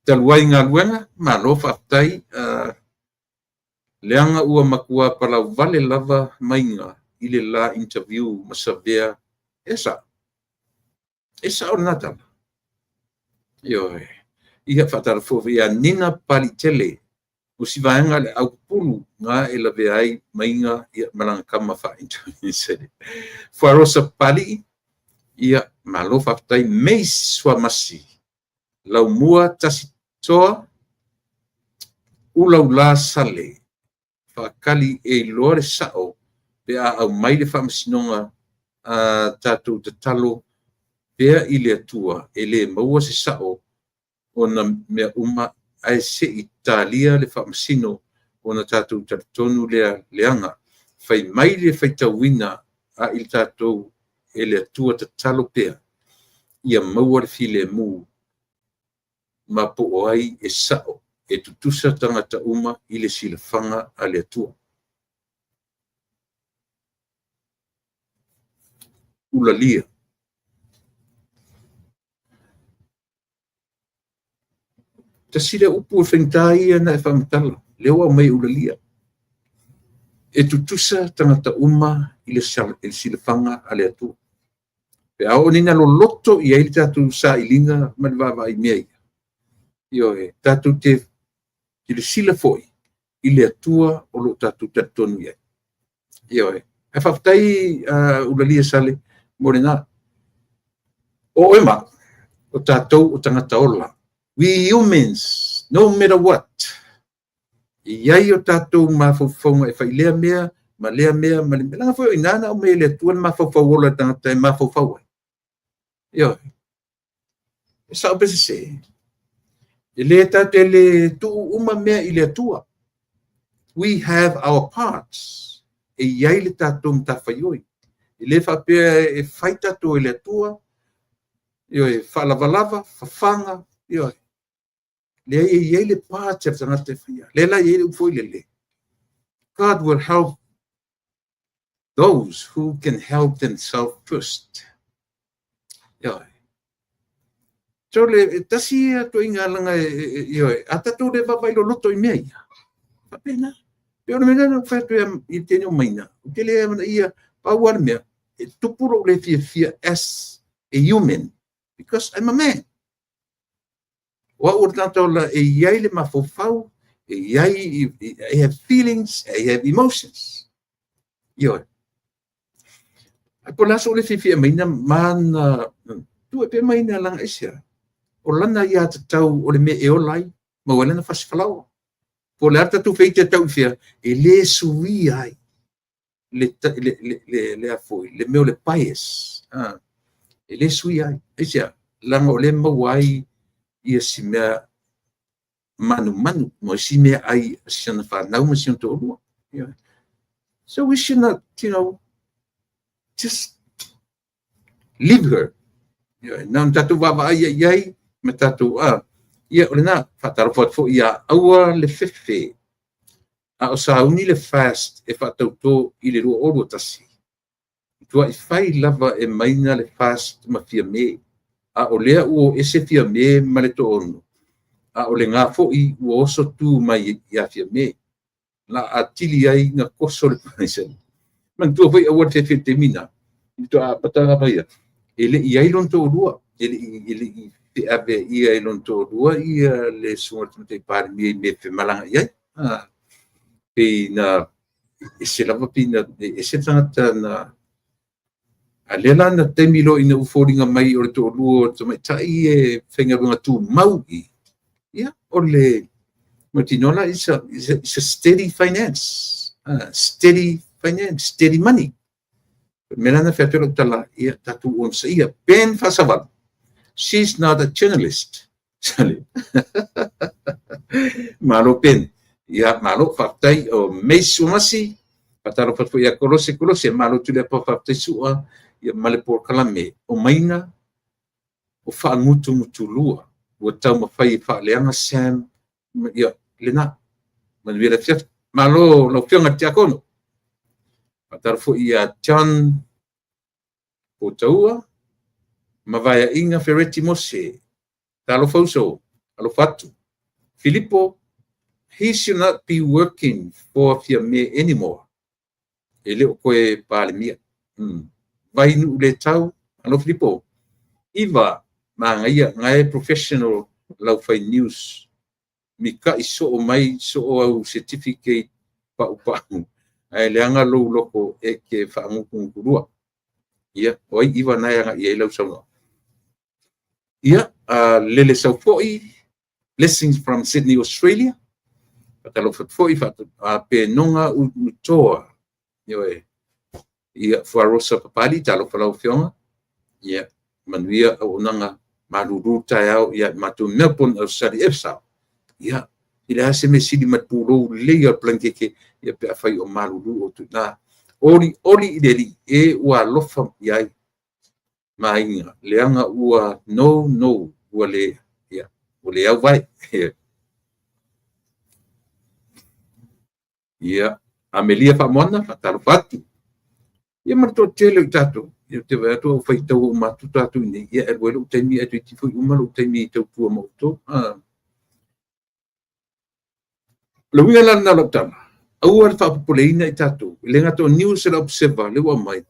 Taluai ngā luenga, ma lofa aftai, leanga ua makua palau vale lava mainga I le la interview masavea esa o natala. Ioe. Ia whatara fōwea nina pali tele o si vaenga le au pulu ngā e lawe ai mainga ia malanga kama wha introduce. Fuarosa pali ia malo whaftai meis swa masi. Lau mua tasi toa ulau la sale. Whakali e loare sao pea au mai le whamasinonga tātou te talo pea I le atua e le maua se sao o na mea uma ai se Italia le whamasino o na tātou taratonu leanga whai mai le whaitawina a il tātou e le atua te talo pea ia maua le file mu ma po o ai e sao e tutusa tangata uma I le silafanga a le atua. Ulalia. Tasira upu e whentai ana e whamatala. Leo au mai ulalia. E tutusa tangata uma I le silafanga a le atua. Pe ao nina lo loto I aile tatu sa ilinga malvava I mea ia. Ioe, tatu te le sila foi I le atua o lo tatu tatonu ia. Ioe, e whaftai ulalia sale morena. O ema, o tatou o tangata ola. We humans, no matter what. Iai o tatou mawhawhaunga e whailea mea, ma lea mea, ma le langa fo inana o mea le atua mawhawhawola tangata e mawhawhaua. Ioe. E sao pese se. E le tatou le tuu uma mea I le atua. We have our parts. E iai le tatou mtawhaioi. E le whapea e whai tatou e le atua. Ioe, whalavalava, whawhanga. Ioe. Le iai le parts e tangata e whaia. Le la iai le ufoi le. God will help those who can help themselves first. Ioe. So le tasi to inga langa ioe ata to le vai lo loto I mea ia. Papena. Pe ona mena no fato I tene o maina. O ke le ia pauar mea e tupuro le fia as a human because I'm a man. Wa o tanto la e iai le mafofau e iai I have feelings, I have emotions. Ioe. A po la so le fia maina man tu e pe maina langa isia. o lana ia tatau o le me e olai ma wala na fasfalau po le ata tu feite tau fia e le sui ai le afoi le meo le pais e le sui ai e sia langa o le mawai ia si mea manu mo si mea ai siana whanau ma siana to olua. So we should not, just leave her. Nang tatu wawa ai ai me tatu ia ole na whataro fo ia aua le fefe a o sauni le fast e whatauto i le rua oro tasi. Tua i whai lava e maina le fast ma fia me a o lea uo ese fia me ma le to ono a o le ngā fo i uo oso tu mai ia fia me la atili ai na koso le paisen. Man tua fai awa te te mina i toa patanga paia ele i ailon to rua ele i te ave i ailon to rua i le sunga te pari me fe malanga iai pe na ese lava pina ese tangata na alela na temilo ina uforinga mai o le to rua to mai tai e whengarunga tu mau i o le Martinola is a steady finance steady money Melana Fetero Tala, Tatu wants a pen fasaval. She's not a journalist. Malo pen. Ya malo faktai o meisumasi. Pataro patfo ya kolose malo tule pa faktai sua ya malepor kalame o maina o fa mutu lua. O tau mafai fa leanga sam ya lena. Man vira fiat malo lo fianga tiakono. Patarfo ia John Potaua, Mavaya Inga Ferretti Mose, Talo Foso, Alo Fatu, Filippo, he should not be working for Fiame anymore. Ele o koe palemia. Vai nu le tau, Alo Filippo, Iva, mangaia, ngai professional lau fai news. Mika iso o mai, so o au certificate pa upamu. Ai leanga lo loko e ke whaanguku kurua. Ia, oi iwa nai anga ia ilau saunga. Ia, lele sau foi, blessings from Sydney, Australia. Patalo foi pe nonga utoa. Ia, fuarosa papali, talo falau fionga. Ia, manuia au nanga maruru tai au, ia, matu Melbourne, Australia, efsau. Ia, ila hase me sidi maturo leia plankeke, ia pe afai o maruru o tu na. Ori ideri e ua lofa iai mainga leanga ua no ua le ia ua au vai ia Amelia Famona fataro fatu ia marto tele i tatu ia te vatu fai tau matu tatu ni ia e welo temi atu ti foi umalo temi tau tua moto lo ia la na lotama Auar fa poleina i tatu. Lenga to news era observa le wa mai.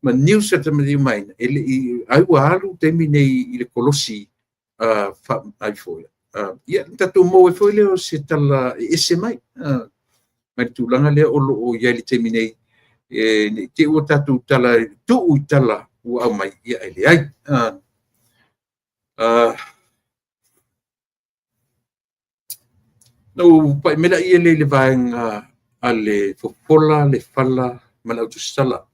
Ma news era me mai. Ele ai wa alu temi nei ile kolosi fa ai foi. Ia tatu mo e foi le o se tala ese mai. Ma tu langa le o ia le temi nei te o tatu tala tu u tala wa mai ia ele ai. No pa mela ia le vaenga ale fofola le fala malau tu sala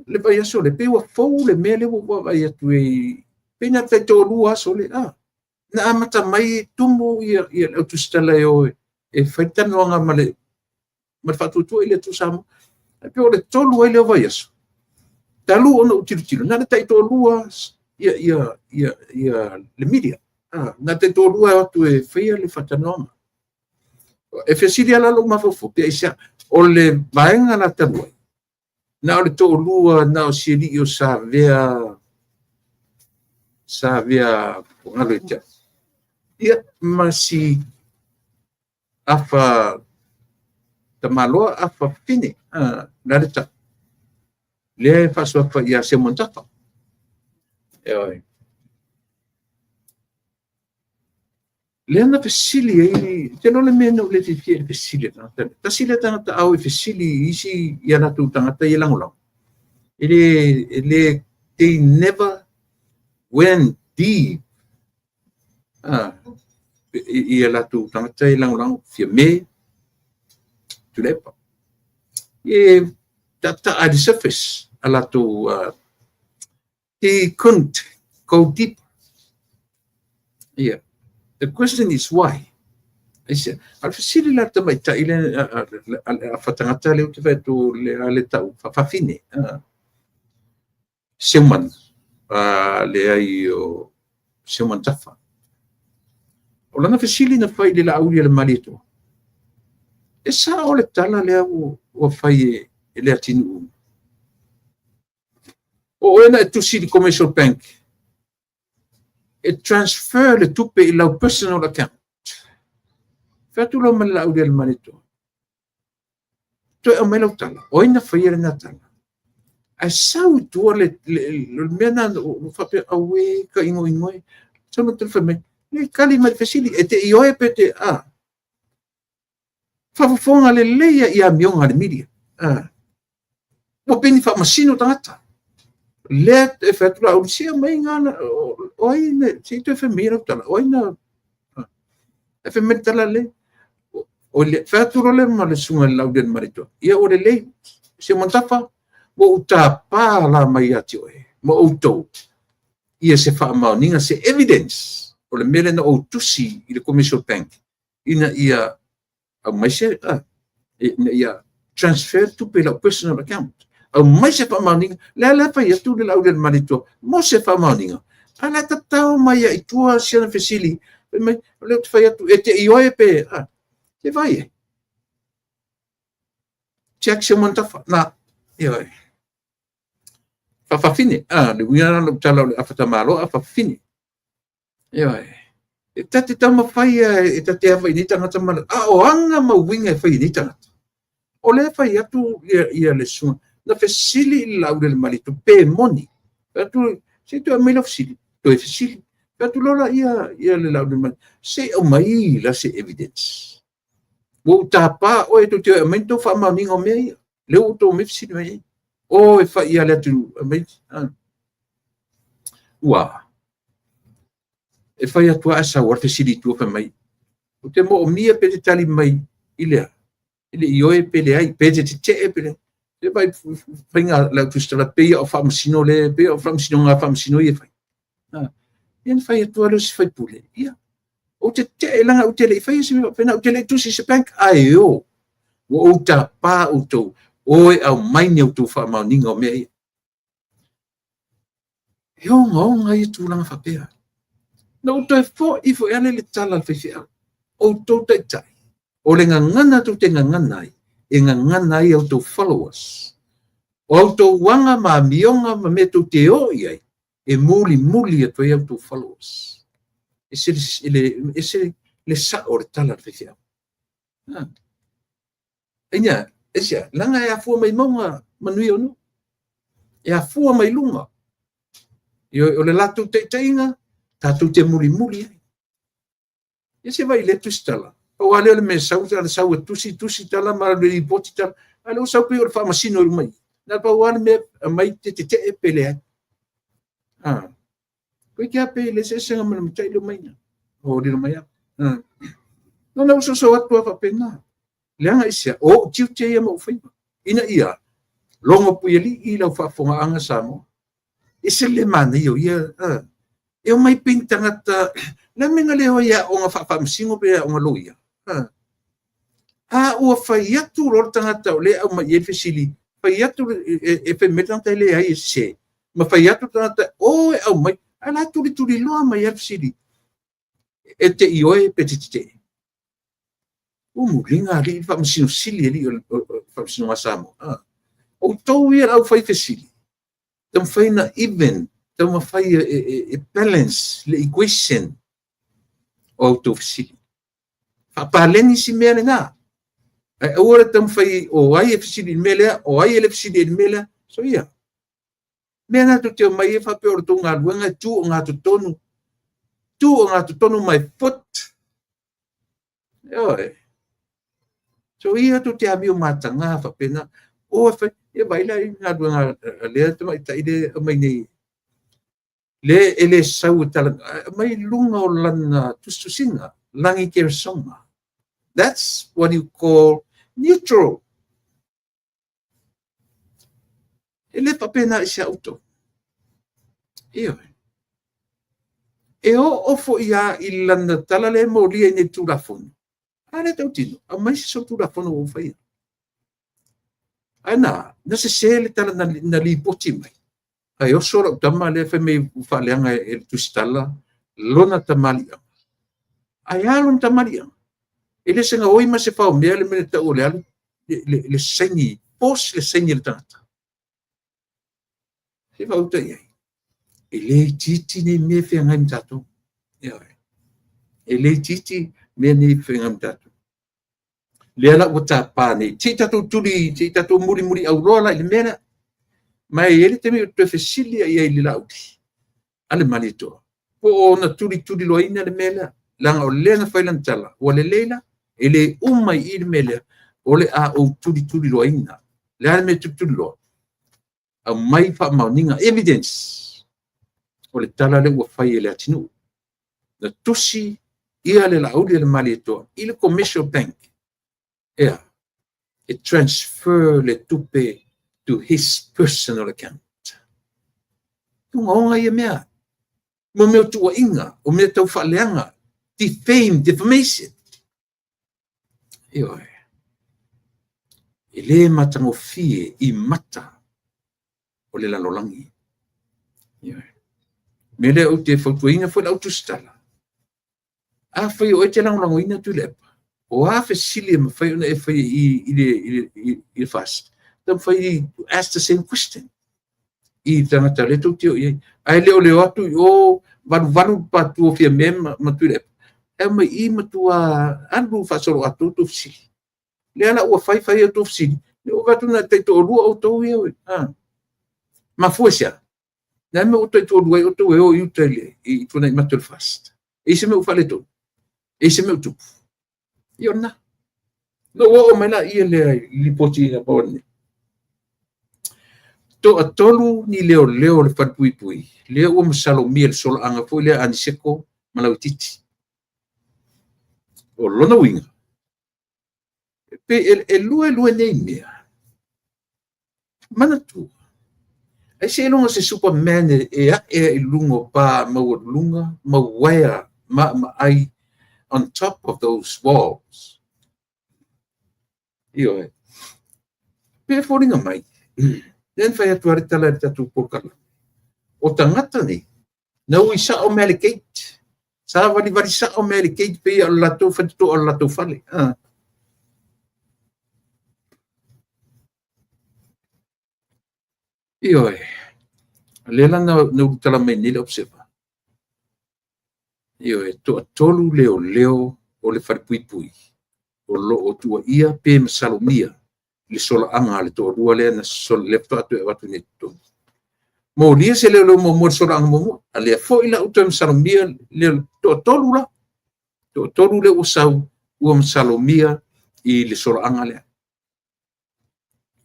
le vai aso le pewa fou le mele wa vai atu e pena te to lua so le na amata mai tumo ia tu sala e faita no nga male ma fatu tu ile tu sam e pe le to lua ile vai aso talu ono tiro na te to lua ia le media na te to lua tu e feia le fatanoma e fesili ala lo mafofo pe isa o le vaenga na tabu na o le to lua na o sili o sa vea ngalo ita ia masi afa tamalo afa fine na le fa so fa ia se montata Leana fesili ai te no le meno le te fie fesili ta sile tangata au fesili isi ia na tu tangata ia langolang ele they never went deep. Ia latu tangata i lango fia me tulepa. That at the surface, a latu he couldn't go deep. Yeah. The question is why. I said, al fasili la ta mai ta ile a fatangata le te vetu le tau fa fine. Seman le ai o seman tafa. O lana fasili na fai le la auri le malito. E sa o le tala le o fai le atinu. O ena tu si di commercial bank. It transfer le tupe i lau personal account. Fatu lo mala auri le malito. To e melo tala. O ina fai na tala. Ai sau tua le mena o fape awe ka ingo ingoi. Sama telefone. Le kali mai fasili e te ioe pete fafofonga le leia ia mionga le media. Mo peni fa masino tangata. Le e fatura o sia mai ngana o ina si to femira tala. O ina e femira tala le. O le fatura le ma le sunga lau den marito. Ia o le se montafa mo utapa la mai ati oe. Mo auto. Ia se fa maoninga se evidence. O le mele na o tusi i le commercial bank. Ina ia au mai se ia transfer to pay la personal account. Au mai se fa maoninga. Le fa ia tu le lau den marito. Mo se fa maoninga. Ala tatau mai ia itua siana fesili. Mai le fa ia tu e te ioe pe. Te vai. Check se montafa. Na. Ioe. Fa fine. Le wina na tala le afata malo fa fine. Ioe. E tate tama fai e tate a fai ni tangata mana. O anga ma winga e fai ni tangata. O le fai atu ia le sunga. Na fesili i lau le malito pe moni. Atu se tu a mail of sili. To e fesili. Atu lola ia le lau le malito. Se o mai la se evidence. Wo tapa o e tu te aumento fa mauninga o mea ia. Le o to me fesili mai. O e fai ia le atu aumento. Ua. E fai atua asa war fesili tua fa mai. O te mo o mia pe te tali mai ilea. Ile ioe pe le ai, pe te te pe le. Le vai fainga la tustala pe o famasino le, pe o famasino nga famasino ia fai. Ia fai atua lo si fai pule. Ia. O te te langa o te le fai si pena o te le tusi se bank ai o. O ta pa o to. O e au mai ne o tu fa mauninga o mea ia. Yo ngonga ia tu langa fa pea. No to fo ifo ele le tala fe fe. O to tai tai. O le ngana tu te ngana ai. E ngana ai o to followers. O to wanga ma mionga ma me tu te o ai. E muli e to ia to followers. Ese le sa o tala fe fe. Enya, ese langa e afua mai monga manui onu. E afua mai lunga. O le latu te teinga. Tatu te muli. E se vai le tustala. O ale le me sau tusi tala ma le ripoti tala. Ale o sau pe o famasino mai. Na pa wale me mai te e pele. Ko kia pe le se senga ma mai lo mai. O le mai. No so atu fa pena. Le anga isia o tiu te ia mo fai. Ina ia. Longo pueli i la fa fonga anga samo. Ese le mana ia e o mai pintangata na menga leo ia o nga whaafamusingo pe o nga loia. Ua whai atu lor tangata o le au mai e fesili. Whai atu e whemetangata le ai e se. Ma whai atu tangata o e au mai. Ala turi loa mai e fesili. E te ioe pe te. O mulinga li whaamusino sili e li o whaamusino masamo. O tau ia au whai fesili. Tam whai na even. Tama fai e balance le equation o to fisili. Fapaleni si mele nga. Ai ora tam fai o ai e fisili mele o ai e fisili mele so ia. Mena to te mai fa pe o to nga luenga tu nga to tonu. Tu nga to tonu my foot. Oi. So ia to te ami o matanga fa pena o fa e vai la nga luenga le te mai tai de mai nei. ele sau tala mai lunga o lana tustusinga langi kersonga. That's what you call neutral. Ele papena isa auto. Iyo. E o fo ia i lana tala le mo lia ni tulafono. Ale tau tino, a mai so tulafono o fai. Ana, na se sele tala na li poti mai. Ai o sora tama le fe me faleanga e tustala lona tamalia. Ai alon tamalia. Ele senga oi ma se fa me le me ta o le sengi, pos le sengi le tata. Se va uta ia. Ele titi ni me fe ngai tato. Ia. Ele titi me ni fe ngai tato. Le ala o ta pa ni tita to tuli, tita to muri au rola le mena. Mai ele te me te fesilia ia i lauti. Ale malito. Po na tuli lo ina le mela. Langa o lena failan tala. O le leila. Ele umai i le mela. O le a o tuli lo ina. Le ale me tuli lo. A mai fa mauninga evidence. O le tala le ua fai ele atinu. Na tusi ia le laudi le malito. I le commercial bank. Yeah. It transfer le tupe to his personal account. Tunga ia mea. Mo mea tua inga, o mea tau whaleanga, defame, defamation. Ioi. E le matango fie i mata o le lalolangi. Ioi. Me le au te whautua inga fwela au tu stala. A whai o e te langolango ina tu lepa. O a wha sili ma whai ona e whai i le fast. Tam whai ask the same question. I tangata le tau teo iei. Ai leo atu o valu patu o fia mema matu le. E mai I matua anru whasoro atu tu fsili. Le ala ua whai atu fsili. Le o vatu na teito o lua o tau iei. Ma fuesia. Na me o teito o lua o tau eo i utele I tuna I matu le fast. E se me u whale tau. E se me u tupu. Iona. No o mai la ia le li poti na pone. To atolu ni leo le whapui. Leo o masalo mia le sola anga fo le aniseko malau titi. O lona winga. Pe lue nei mea. Mana tu. E se longa se Superman e lungo pa lunga, wea, ai on top of those walls. Io e. Pe fōringa mai. Den whai atu are tala tatu pōkala. O tangata ni, na ui sa o Melikate. Sa wari sa o Melikate pe o lato whatito o lato whale. Io e. Lela na utala mai nile observa. Io e to tolu leo o le wharipui. O lo o tua ia pe masalomia. Le sola anga le to rua le na sol lefto atu e watu neto. Mo lia se le mo sola anga mo ale fo ila uto salomia le to tolu la. To tolu le usau u salomia I le sola anga le.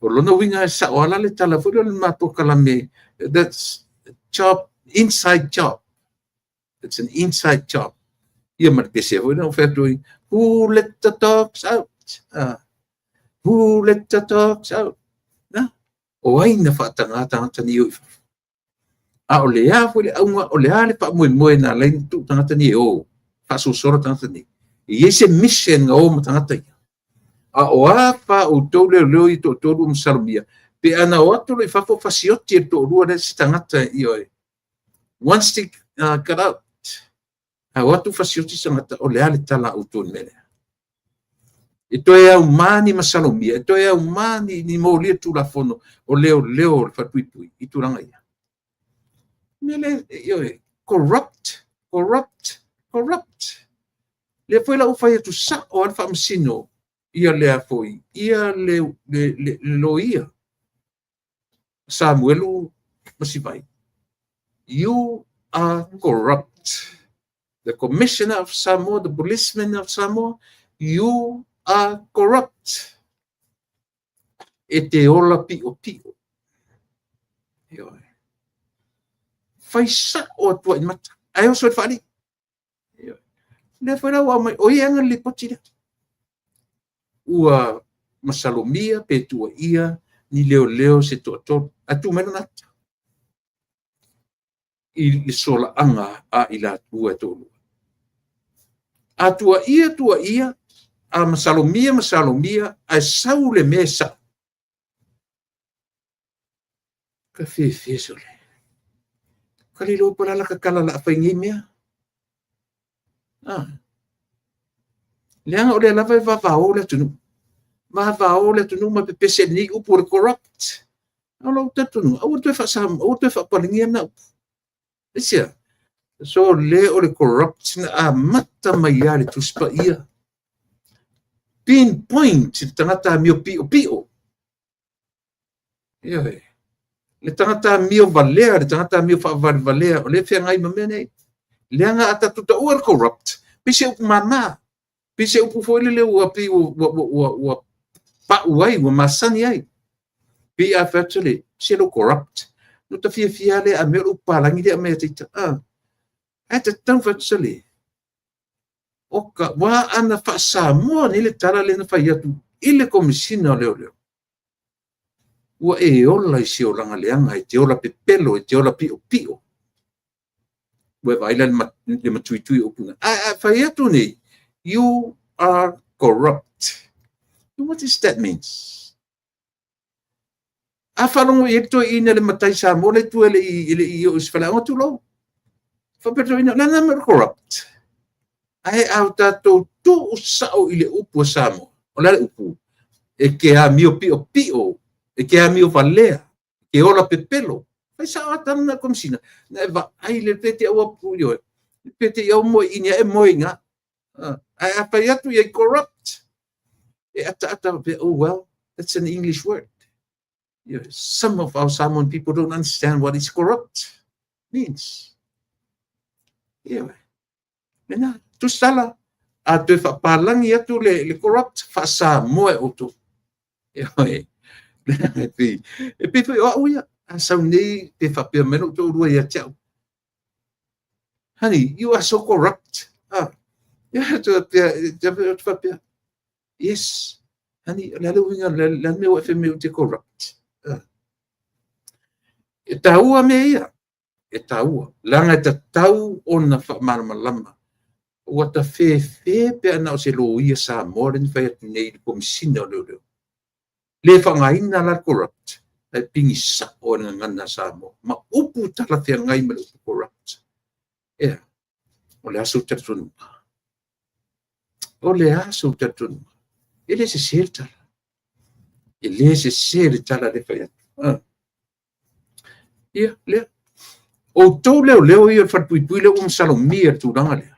O lona winga sa wala le tala fo le mato kala me that's job inside job. It's an inside job. Ia mar pese fo no fa doing who let the dogs out. Who let the dogs out? Na? O ai na whaatangata ni ui. A o lea fo le aunga, o lea le wha moe na lein tu tangata ni o. Whaasosora tangata ni. I ese mission o matangata ia. A o a wha o tau leo I to toru msalomia. Pe ana o atu le whafo whasioti e to rua le si tangata I oi. Once they got out. A o atu whasioti tangata o lea le tala o tōn mele. E toe au mani masalomia, e toe au mani ni mo lia tulafono o leo le whatuipui, I turanga ia. Mele, corrupt. Le foi la ufai atu sa o alfa masino, ia lea foi, ia le loia. Samuelu masivai. You are corrupt. The commissioner of Samoa, the policeman of Samoa, you are corrupt. E te ola pio. faisa o tua mata ai o so fali le foi lá mai o ia ngali potira ua masalomia pe tua ia ni leo se to atu mena nata i sola anga a ila tua to tua ia a masalomia a saule mesa ka fe sole kali lo pala la kala la fa ngimia leanga o le lava va o le tunu ma pese ni u por corrupt alo tatunu o te fa sam o te fa palingia na isia so le o le corrupt na a mata mai ale tu spa ia pinpoint tangata mio pio ia le tangata mio valea le tangata mio fa valea o le fe ngai mamene leanga ata tu ta o corrupt pese u mama pese u foi le o pi o pa uai o masani ai pi a fatale se lo corrupt no ta fia le a me o palangi de me tita ata tan fatale o ka wa ana fa sa mo ni le tara le na fa tu ile komisina le wa e ola i se o langa leanga e te ola pepelo e te ola pio we vai le matui o kuna fa tu ni you are corrupt. What does that means? A whanongo i to ina le matai sa mo le tu ele i o sfala o tu lo. Fa peto ina lana me corrupt. Ai au tato tu usao i le upu sa mo. O le upu. E ke a mio pio. E ke a mio valea. Ke ola pepelo. Ai sa atan na komsina. Na va ai le pete o apu yo. Pete yo mo ina e mo inga. Ai apa yatu ye corrupt. Oh well, that's an English word. Some of our Samoan people don't understand what is corrupt means. Mena tu sala a te fa palangi atu le corrupt fa sa mo e oto. E pe o ya a sa nei te fa pe meno to ru ya chao. Honey, you are so corrupt. Yes. Honey, la me o fe me te corrupt. E taua me ia. E taua. Langa ta tau ona fa marmalama. Ua ta fe pe ana o se lo ia sa more ni fai atu nei komisina o leo. Le whangaina la corrupt. E pingi sa o na ngana sa mo. Ma upu tala fea ngai me lo corrupt. O le aso tatunu. O le aso tatunu. Ele se ser tala. Ele se ser tala le fai atu. Ia, lea. O tau leo ia whatpuipui leo salomia tūranga lea.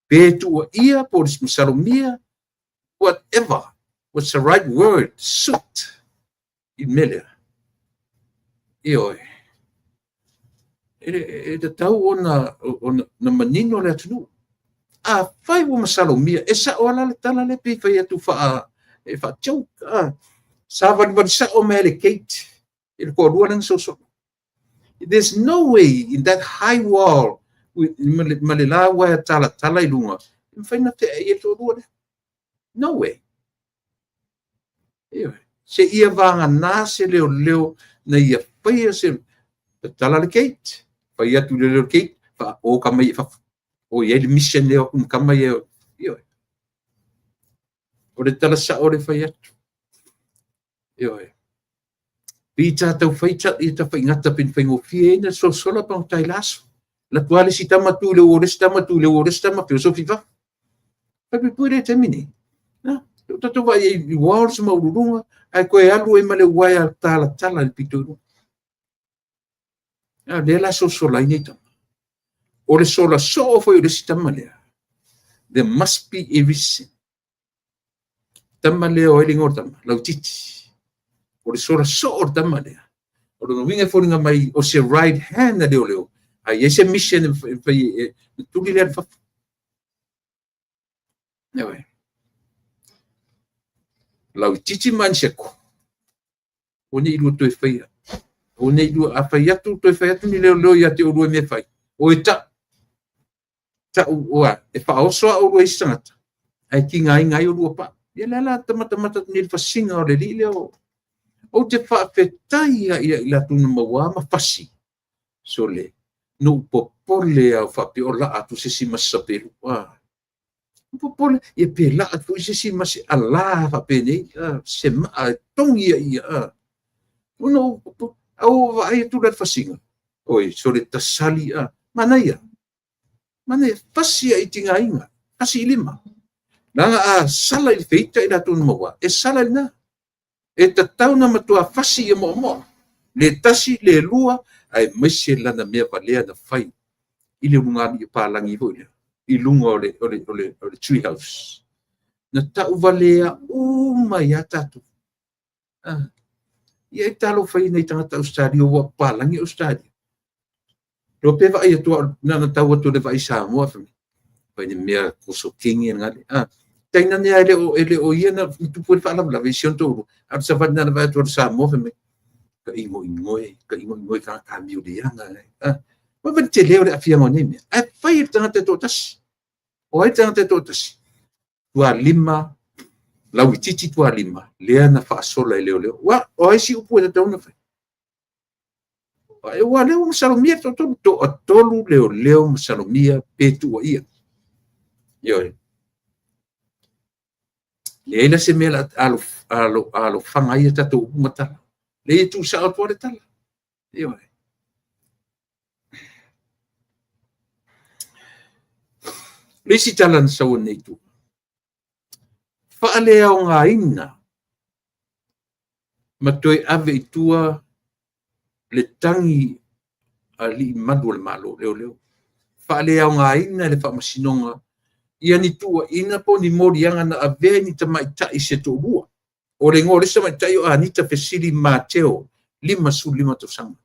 Pētua ia po salomia, whatever. What's the right word? Suit. I melea. Ioi. E te tau ona manino lea tunu. A whai o salomia. E sa o ala le tala le pi whai atu wha e wha tau. Sa wani sa o mele Kate. E le kua rua nang soso. There's no way in that high wall malila wa tala i lunga. Faina te e to rua. No way. Se ia vanga na se leo na ia paia se tala le Kate. Paia tu leo Kate fa o kamai fa o ia le mission leo kum kamai io. O le tala sa o le faia. Io. Pita tau faita i ta fai ngata pin fai ngofie na so sola pa tai laso. La tuale si tama tu le oresta pe so fifa. Pa pe pure termini. Na, to vai i walls ma urunga ai ko e alu e male wai a tala il pituru. Ah, de la so sola ni ta. O le sola so foi le si tama le. There must be a reason. Tama le o elingo tama, lau titi. O le sora so o tama lea. O le winga fōringa mai o se right hand na leo. Ai ese mission e tuli lea fa. Ewe. Lau titi man seko. O ni ilu toi whaia. O nei lu a fai atu toi fai atu ni leo ia te urue me fai. O e ta ua e fa oso a urue isangata. Ai ki ngai o lua pa. Ia la tamata ni le fasinga o le li leo. O te fa fetai ia ila tuna maua ma fasi. So le no popole au fa pe ola atu sisi masaperu. Popole ia pe la atu sisi masi ala fa pe nei se ma tongi ia. Uno au vai tu le fasinga. Oi, so le tasali mana ia. Mana fasi ai tinga inga. Kasi lima. Nanga sala i feita ila tuna maua. E sala na. E tatau na matua fasi e mo. Le tasi le lua ai mese lana mea valea na fai. I le lunga i palangi hoi. I lunga o le tree house. Na tau valea mai atatu. Ia i talo fai nei tangata Australia o palangi Australia. Lo peva ai atua na tau atu le vai Samoa fami. Fai ni mea kuso kingi ngale. Taina ni ele o ia na tu pode falar la vision todo. Ar sa vai na vai atu Samoa fami. Ka ingo ka cambio de anga. Ma vai te leo le afia mo nei. Ai fai tangata totas. O ai tangata totas. Tua lima la wititi tua lima. Lea na fa sola leo. Wa o ai si upu e tau na fai. Wa leo masalomia to atolu leo masalomia petu wa ia. Yo. Leila se mela alo fanga ia tatu mata. Le tu sa o pore tala. Yo. Le si talan sa o nei tu. Fa le au nga ina. Matoi ave itua le tangi ali madu le malo leo. Fa le au nga ina le fa masinonga. Ia ni tua ina po ni mori anga na ave ni tamaitai se to bua. O le ngore se mai o Anita Fesili Mateo 5 tosanga.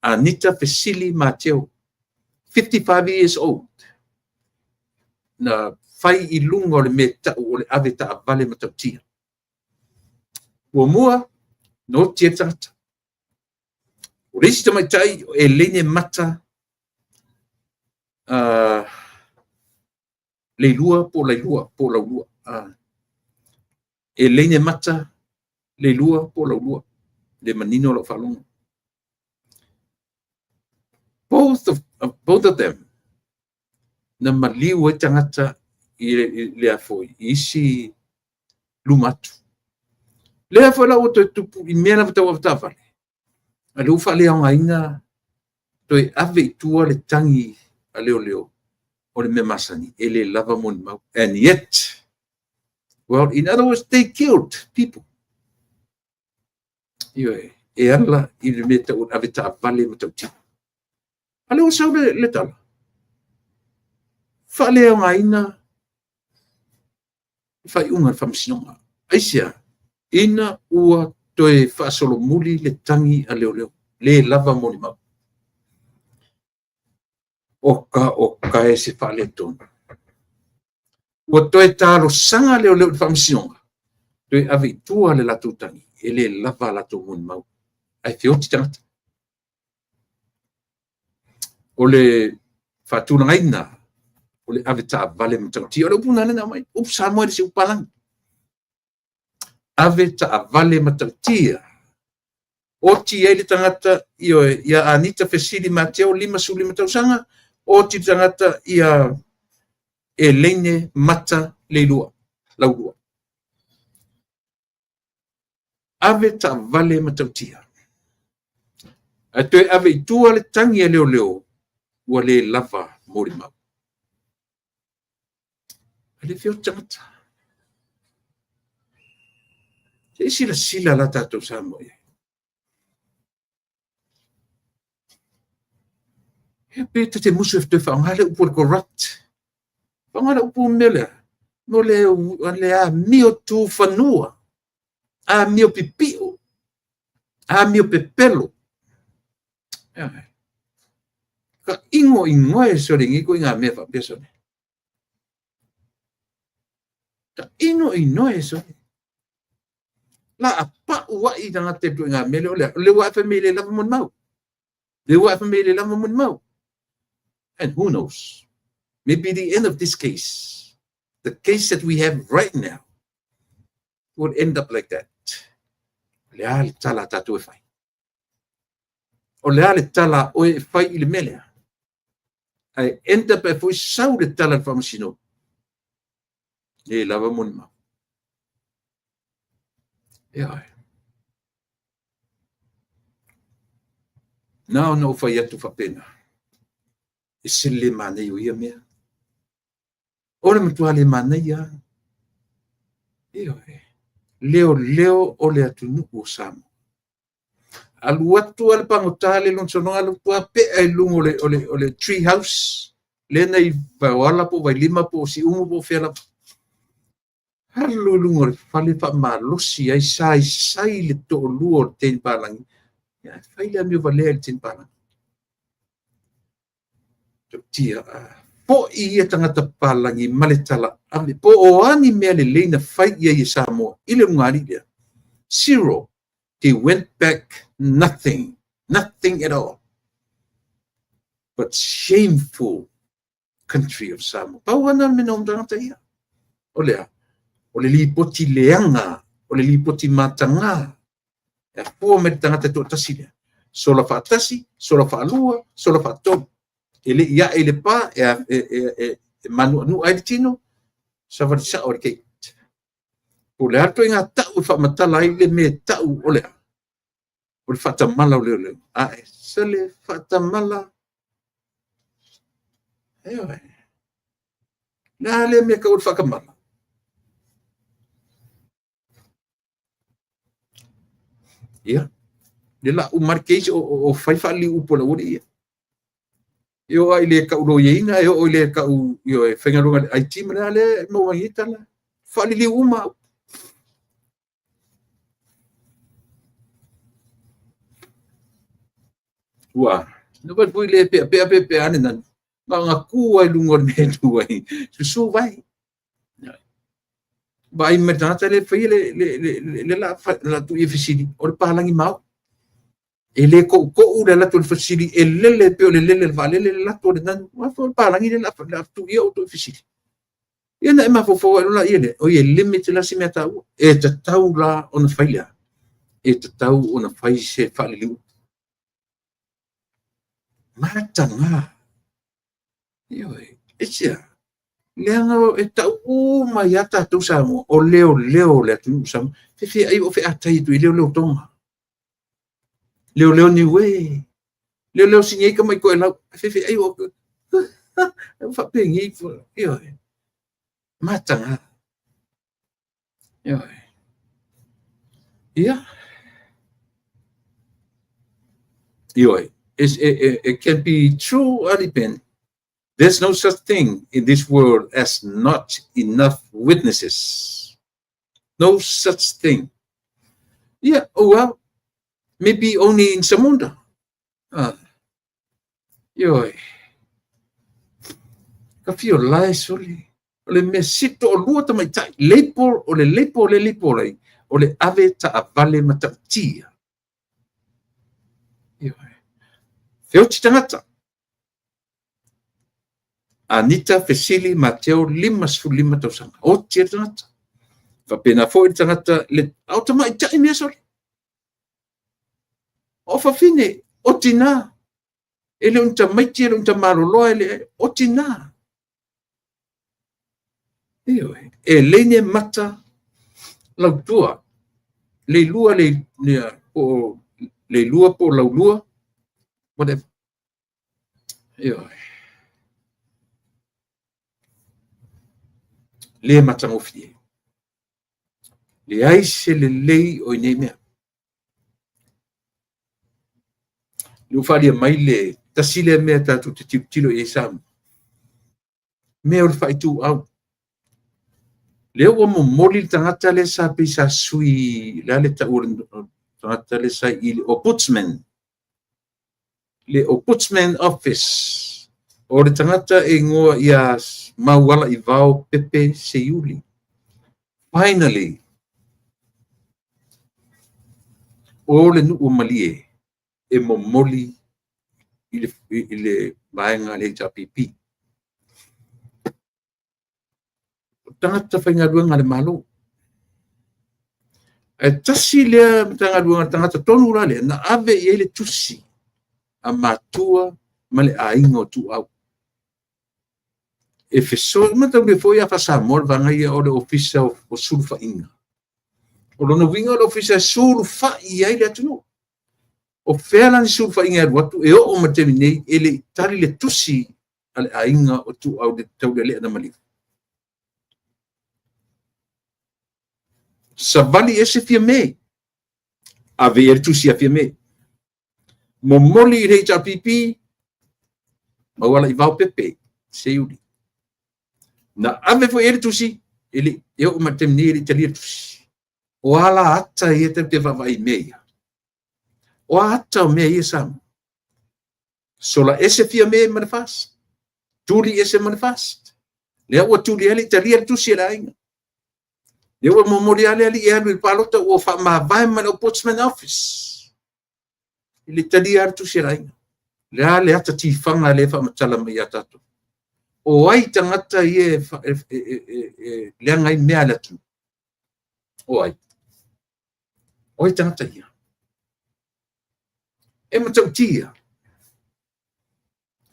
Anita Fesili Mateo 55 years old. Na fai i lunga o le meta o le ave ta vale matautia. Ua mua no tia tata. O le si tamaitai e lene mata leilua po laulua. E leine mata leilua po laulua. Le manino lo falonga. Both of them. Na maliu e tangata i le afoi. Isi lumatu. Le afoi la o to tupu i mea na vata vale. A le ufa lea ngaina toi ave itua le tangi a leo. O le me masani. E le lava moni mau. And yet, well, in other words, they killed people. E ala i le meta o ave ta vale matauti. A leo sau le tala. Fa lea ngaina fai unga whamsinonga. Aisia, ina ua toe whaasolo muli le tangi a leo. Le lava moni mau. Oka e se wha le tonu. Ua toe taro sanga leo le whamsinonga. Toe ave tua le latu tangi. E le lava latu moni mau. Ai whioti tangata. O le whatuna ngaina. O le ave ta vale matauti. O le upuna nena mai. Upsa moe le se upalang. Ave ta vale matauti. O ti e le tangata ia Anita Fesili Mateo 5 tausanga. O ti tangata ia e leine mata leilua. Laulua. Ave ta vale matauti. A toe ave itua le tangi e leo. Ua le lava mori mau. Ale fio tangata. Se sila la tatou sa moe. E pe te musu e te whaangale upo le corrupt. Whaangale upo mele. No le a mio tu whanua. A mio pipio. A mio pepelo. Ka ingo e soringi ko inga mea whapesa ne. Ka ingo e soringi. La apa wa I tanga te tu nga mele ole le wa fa mele la mun mau. Le wa fa mele la mun mau. And who knows? Maybe the end of this case, the case that we have right now, would end up like that. Le al tala tatu e fai. O le ale tala o e fai I le mele. I end up if we saw the tala from sino. E lava mun mau. Yeah. Now no fai atu fa pena. E sile mane yo ia mea. Ora matua le mane ia. Leo o le atunu o Samu. Alu atu al pangotale lon sono alu tua pe ai lungo ole tree house. Le nei wala po vai lima po si umu po fela. Halu lungo le fale pa malosi ai sai le to luo ten palangi. Ya fai le mi vale ten palangi. Tia po I tangata palangi maletala ame po o ani mea le leina fai ia I Samoa ile ngari dia 0. They went back nothing at all but shameful country of Samoa. Pawana menom tangata ia ole lipoti leanga ole lipoti matanga e po me tangata to tasile sola fa tasi sola fa lua sola fa to ele ia ele pa manu nu ai tino sa va sa orke o le ato inga tau fa matala ile me tau ole fa tamala ole se le fa tamala na le me ka o fa kamala ia le la o marquês o fai fa li upo la uri yo ai le ka ulo yinga yo le ka u yo fenga longa ai tim le mo wangita la fa li uma wa no ba pui le pe ane nan nga ku ai lungo ne tu ai su vai vai me tata le fai le la tu efisidi o palangi mau ele ko ura la tu fasili ele pe le vale le la tu dan wa fo palangi le la tu yo tu fasili ina ma fo la ile o ye limit la simeta e te tau la on faila e te tau on fai se fali matanga yo esia leanga e tau ma yata tu Samoa o leo le tu Samoa fe ai o fe atai tu leo tonga leo ni we leo sinye ka mai ko la fe ai o fa pengi yo matanga yo it can be true or depend. There's no such thing in this world as not enough witnesses. No such thing. Yeah, oh well, maybe only in Samunda. Kafio lai soli. Ole me sito o lua ta mai tai. Lepo o le lepo lei. O le ave ta avale matatia. Feo tangata. Anita Fesili Mateo 5 tausanga. O tia tangata. Whapena fo I tangata le autama I tai mea soli. O whawhine, o tina. Ele unta maiti, ele unta maroloa, ele o tina. E leine mata lautua. Le lua po laulua. Whatever. Le matangofi. Le aise le lei o nei mea. Le faria mai le tasile mea tatu te tilo e Samu. Mea o le whaitu au. Le ua mo moli tangata le sa pe sa sui la le tangata le sa I le ombudsman. Le ombudsman office. O le tangata e ngoa ia mauala I vao Pepe Seiuli. Finally, o le nuu malie e momoli i le vaenga le HRPP. Tangata whaingaruanga le malo. E tasi lea tangaruanga tangata tonu la le, na ave i ele tusi a matua ma le ainga o tu au. E feso, mata ule foi a fasa mor vanga ia o le ofisa o sulu whainga. O lona winga o le ofisa sulu whai ai le atunu. O whela ni sulu whainga e watu e o matemi nei ele tari le tusi a le ainga o tu au le tau le lea na malifu. Savali ese fia me. Ave e tusi a fia me. Momoli i rei HRPP, mawala i vau pepe, se uri. Na ave fo e tusi, ele e o matem ni ele tali tusi. O ala ata e te vavai meia. O ata o mea ia sam. Sola ese fia me manifast. Tuli ese manifast. Lea ua tuli ele tali tusi e la inga. Lea ua momoli ale ali e alu il palota ua wha mawai man o Portsman Office. Ile tali tusi e la inga. Lea le ata tifanga le wha matala mai atatu. O ai tangata ie lea ngai mea latu. O ai. O ai tangata ia. E matau tia.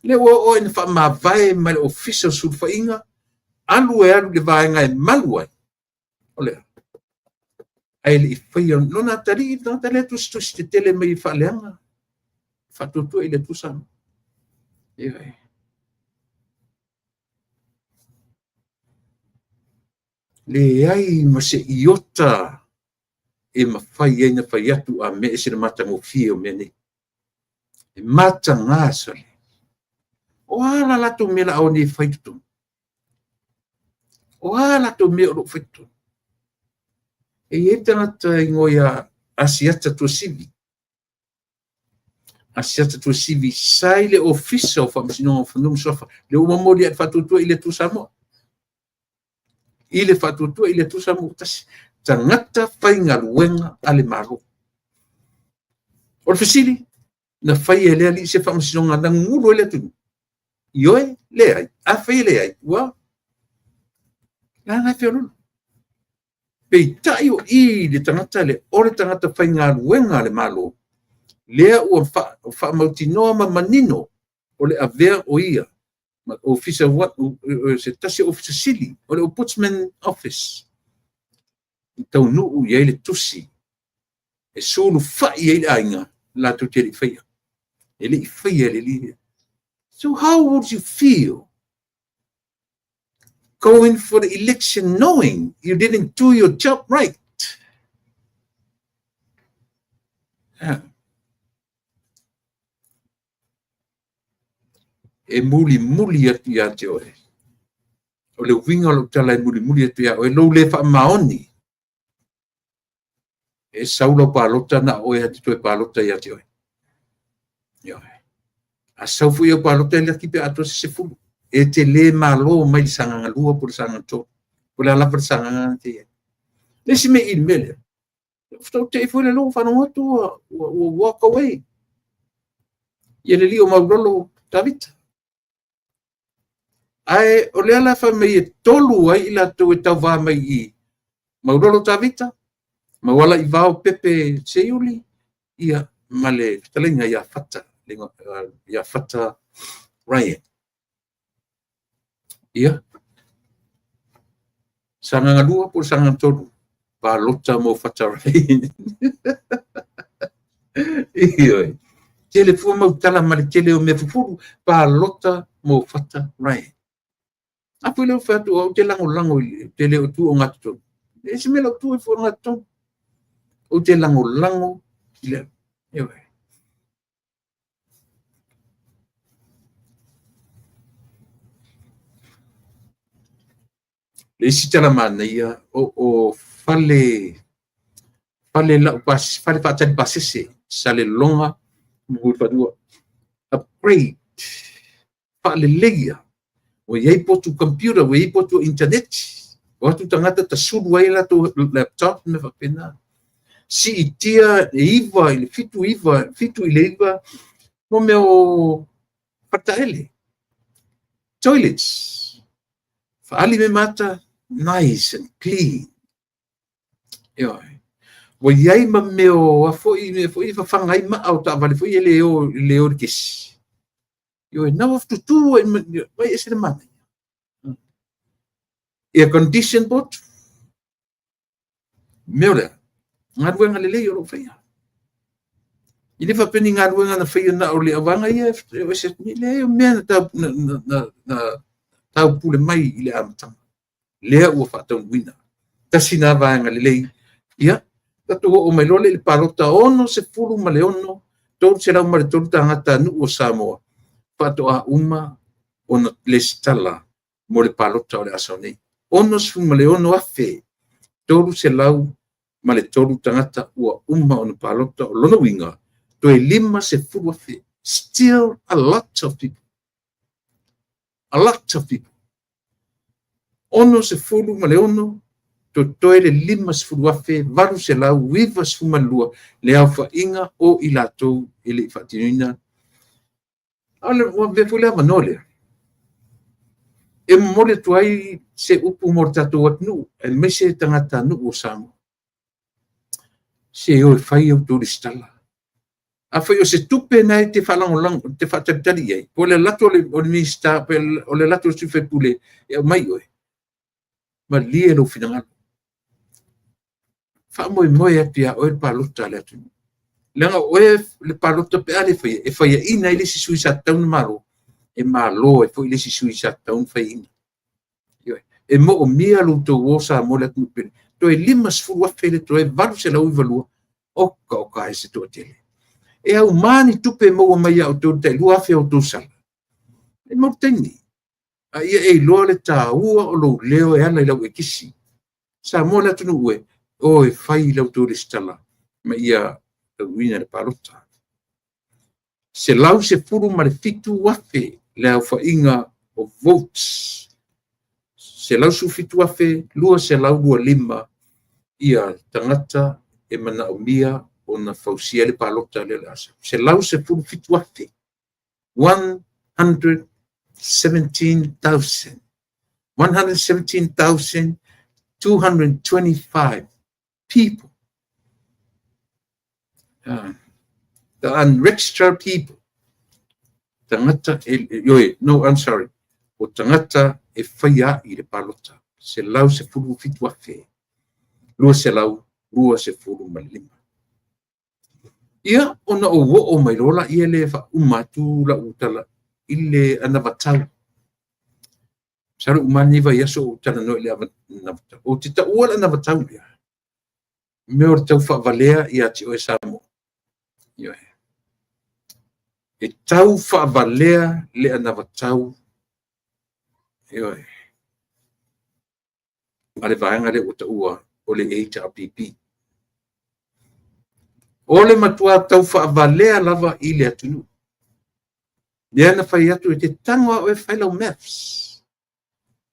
Le o ina wha mawai mai le official sulfa inga. Alu e alu le vaenga e malu ai. O lea. Ai le i whaia. Nona tari le tusi te tele mai i wha leanga. Wha tutua i le tusama. Ia. Le ai ma se iota e mawhai e na whai atu a me e sira mata mo fia o mene. E mata ngā sali. O ala lato me la au ni whaitu. O ala lato me o lo whaitu. E tangata ingoia asiata tua sivi. Asiata tua sivi sai le ofisa o whamasino o whanum sofa. Le umamori at whatutua i le tu Samoa. I le whatutua i le tu Samoa tasi. Tangata whaingaruenga ale maro. O le whisili, na whai e lea li se whamasino ngā nguru e le tunu. Ioe, le ai, a whai le ai, ua. Nā ngai whiorunu. Pei tai o i le tangata le, o le tangata whaingaruenga ale maro. Lea ua whamautinoa ma manino o le avea o ia. Officer what se tasi officer sili o le Ombudsman Office. Tau nuu i le tusi. E sulu whai e le ainga la tu te li whaia. E li whaia le li. So how would you feel going for the election knowing you didn't do your job right? Yeah. E muli atu ia te oe. O le winga lo tala e muli atu ia oe lo le wha maoni. E saulo palota na oe ati toe palota ia te oe. Ia oe. A saufu ia palota ia kipe ato se fulu. E te le malo mai di sanga ngalua por sanga to. Por la por sanga ngante ia. Lesi me il mele. Ftau te ifo le lo whanau atu walk away. Ia le li o maurolo tavita. Ai o le ala fa mai e tolu ai ila to e tau va mai I maurolo tavita ma wala I vao pepe seiuli ia male talenga ia fata lenga ia fata Ryan ia sanga ngalua por sanga tolu pa lota mo fata Ryan ia telefon mo tala male tele o me fufuru pa lota mo fata Ryan. Apo le fatu o te lango te le tu o ngatu. E se me lo tu e fo ngatu. O te lango le. Ewe. Le sitala mana ia o fale la pas fale fa tali pasese sale longa mo fatu upgrade fale leia. O iei potu computer, o iei potu internet. O atu tangata ta suru ai la tu laptop me whapena. si itia iva ile fitu ile iva mo meo pataele toilets faali me mata nice and clean yo wa yai ma meo afo i fa fangai ma au ta vale foi leo kis yo na of to tu vai ese man air condition bot meo ngadu nga lele yo fa ya ini fa peni ngadu nga na fa na o le avanga ia e se ni le me na ta pule mai ile amta le o fa ta wina ta sina va nga lele ia tatu o mai lole le parota ono se fulu ma le ono to se la ma to tangata nu o Samoa pato a uma ona le stala mo le parota o le asone ono se ma le ono afe to se lau ma le tolu tangata ua uma ona parota o lona winga to e lima se fulu afe still a lot of people ono se fulu ma le ono to toele lima se fulu afe valu se lau wiva se fumalua le au fa inga o ilatou ele fatinina ale o be fule manole e mole tuai se upu mortato watnu e mese tangata nu o Samoa se o fai o turistala a fai o se tupe nai te falangolang te fatatali ai po le lato o le mista o le lato se fe pule e mai oi ma lie lo finanga fa moi atia o le palota le atu lenga o le palota pe ale fai e fai ina ile si sui sa taun maro e malo e foi ile si sui sa taun fai ina e mo o mia lo to wosa mo le tupe to e limas fu wa fele to e valu se la uvalu o ka ese to tele e au mani tupe mo mai au to te lua fe o to sal e mo teni a ia e lo le ta ua o lo leo e ana ila e kisi sa mo la tunu ue o e fai la to stala ma ia wina le palota se lau se furu ma le fitu wafe le au fa inga o votes se lau su fitu afe lua se lau lua lima ia tangata e mana o mia o na fausia le palota le asa se lau se furu fitu afe 117,225 people the unregistered people tangata no I'm sorry o tangata e faia i le palota se lau se fulu fitu afe lua se lau lua se fulu malima ia ona o mai lola ia le fa umatu la utala ile ana vatau saru umani va yaso utala no ile ana vatau o tita ua ana vatau ia me or tau fa valea ia ti o Samoa ia e tau fa valea le ana vatau ia ale vaanga le uta ua o le HRPP o le matua tau fa valea lava i le atunu le ana fai atu e te tangwa o e whailau maps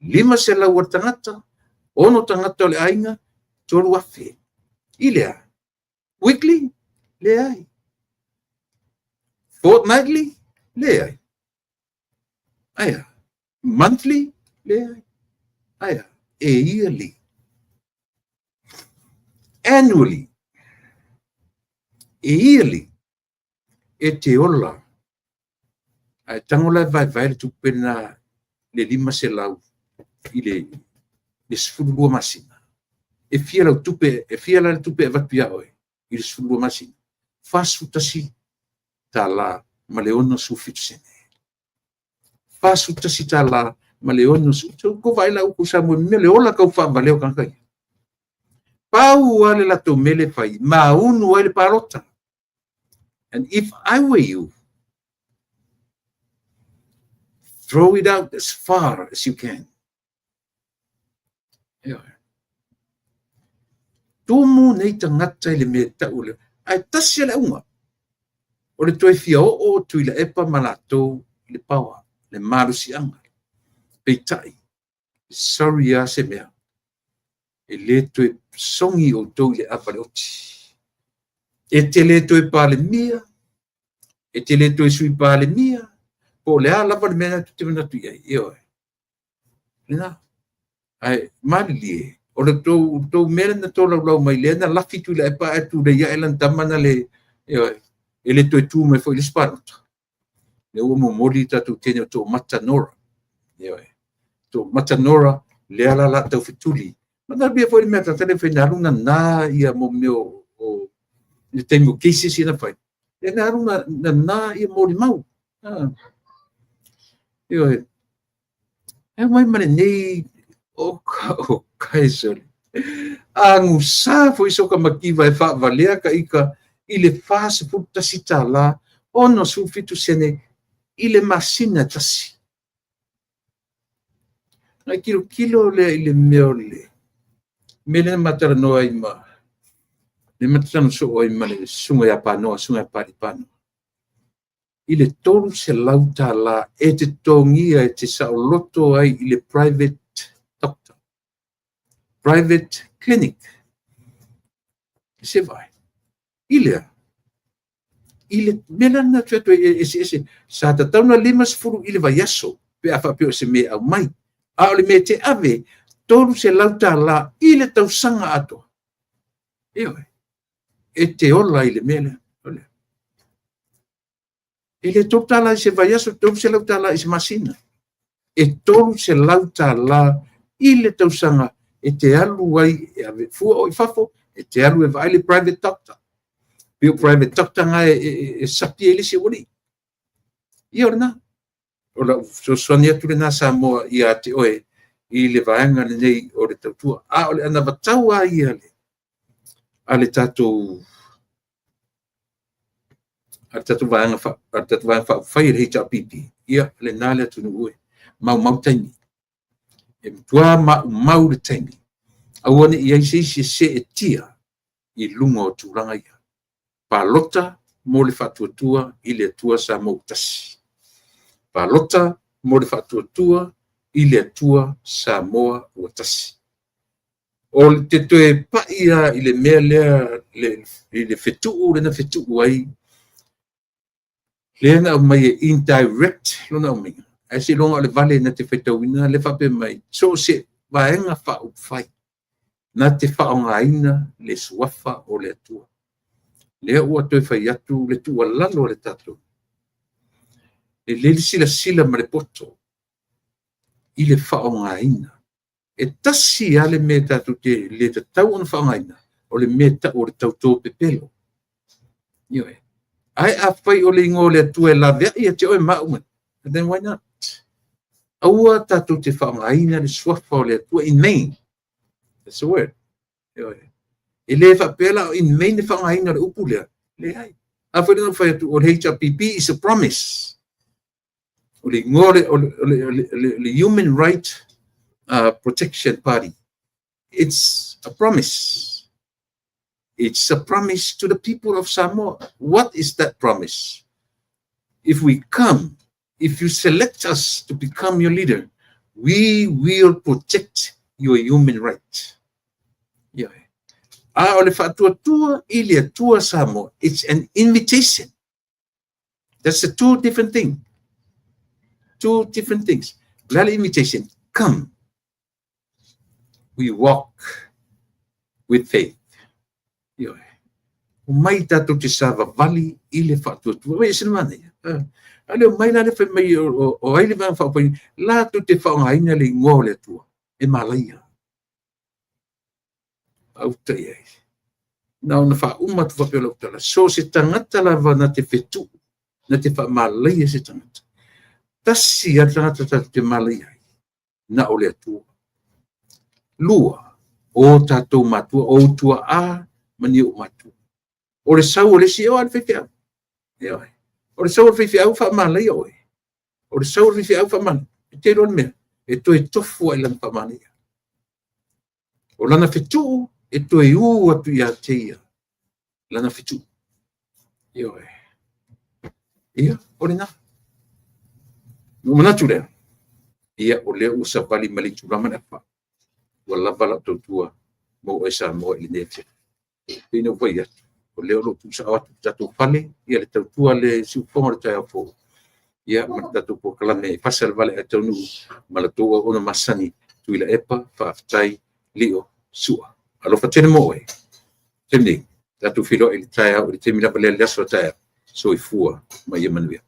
lima se lau o tangata ono tangata o le ainga tolu afe i lea weekly le ai fortnightly le ai aia monthly le ai aia yearly annually yearly e te ola ai tangola vai le tupena le lima se lau i le sfulua masina e fia lau tupe e fia la tupe vapia oi i le sfulua masina fasu tasi tala maleono su fitsene fasu tasi tala maleono su ko vai la ku sa mo me le ola ka fa valeo kan kai pau ale la to mele fai ma unu ele parota and if I were you throw it out as far as you can tumu nei tangata le me taule ai tasi le unga o le toi fia o tuila epa malato le pawa le marusi anga peitai sorry ya se mea e le toi songi o tau le apa le oti e tele to e pale mia, e tele to e sui pale mia, po le ala pa le mena tu te mana tu ia, io e. Lina, ai, mali o le tau mele na tō lau mai le, na lafi tu le e pa e tu le ia e lan tamana le, io e, e le to e tu mai foi le sparota. Le ua mo moli tatu tene o tō matanora, io e. Tō matanora, le ala la tau fituli. Mana bia foi le mea tatale whenaruna nā ia mo meo o le teimu keisi si na fai. Le naruna na nā ia mori mau. Io e. E mai mane nei o kaisori. Angu sa foi soka makiva e wha valea ka ika i le fase puta sita la ono su fitu sene i le masina tasi. Ngai kilo le i le meo le. Mele matara noa i ma. Le matara so o i ma le sunga ya panoa, sunga ya pari panoa. I le tolu se lauta la e te tongia e te saoloto ai i le private doctor. Private clinic. Se vai. Ile mela na tueto ese sa ta tauna limas furu ile vai yaso pe afa pe se me au mai. A ole me te ave tolu se lauta la ile tau sanga ato. E te ola ile mela. Ele totala se vai yaso tolu se lauta la is masina. E tolu se lauta la ile tau sanga e te alu ai e ave fu o fafo e te alu e vai le private doctor. Pio private doctor nga e sapi ele se wori. Ia ora na. Ora so sonia tu na sa mo ia te oe i le vaanga nei o le tautua. A ole ana vatau a ia le. Ale tatou vaanga fa fai le HRPP. Ia le nale tu ue. Mau taimi. E mtua mau le taimi. Awane ia se e tia i lunga o tūranga ia. Palota mo le fatuatua i le atua sa mautasi. Palota mo le fatuatua i le atua sa moa uatasi. O te toe paia i le mea lea le fetuu le na fetuu ai. Le na mai e indirect lona o minga. Ai se longa le vale na te whetauina le whape mai. So se vaenga wha upwhai. Na te whaongaina le suafa o le atua. Lea ua toi whai atu le tua lalo le tato. Le sila ma le poto. I le whaongaina. E tasi ale me tatu te le te tau ona whaongaina. O le me ta o le tau tō pepelo. Ioe. Ai a whai o le ingo le atua e la vea ia te oe mauman. And then why not? Aua tatu te whaongaina le suafa o le atua in Maine. That's the word. Ioe. E le whapela in Maine le whaongaina le upu lea. Le ai. A whai no whai atu o le HRPP is a promise. O le ngore o le Human Right Protection Party. It's a promise. It's a promise to the people of Samoa. What is that promise? If we come, if you select us to become your leader, we will protect your human right. Yeah. Ole fatuatua ili atua Samoa. It's an invitation. That's a two different things. Two different things. Glad invitation. Come. We walk with faith. Io. Mai tato te sava vali ile fatuatua. Wei se mana ia. Ale mai na le fa mai o ai le fa pa la tu te fa ngaina le ngole tua. E malaia. Au te ia. Na ona fa uma tu fa pelo tala. So se tangata la va na te fetu. Na te fa malaia se tangata. Tasi a tangata te malaia. Na ole tua. Lua. O tato matua. O tua a mani o matua. O le sau o le si o an whewhia. O le sau o le whewhia au wha malai oe. O le sau o le whewhia au wha malai. E te ron mea. E toi tofu ai lana wha malai. O lana whetu e toi u atu ia teia. Lana whetu. Ioe. Ia, o le na. No manatu lea. Ia o lea usa vali mali turama na wha. Wa lava la tautua. Mo e sa mo i nefia. Pino vai atu. o leo lo tu sa atu tatu fale ia le tautua le siufonga le tai afo ia ma tatu po kalame pasal vale atonu malatua ona masani tuila epa faaftai lio sua alo fatene mo e tene tatu filo ele tai au le temila pale le aso tai so ifua ma ia manuia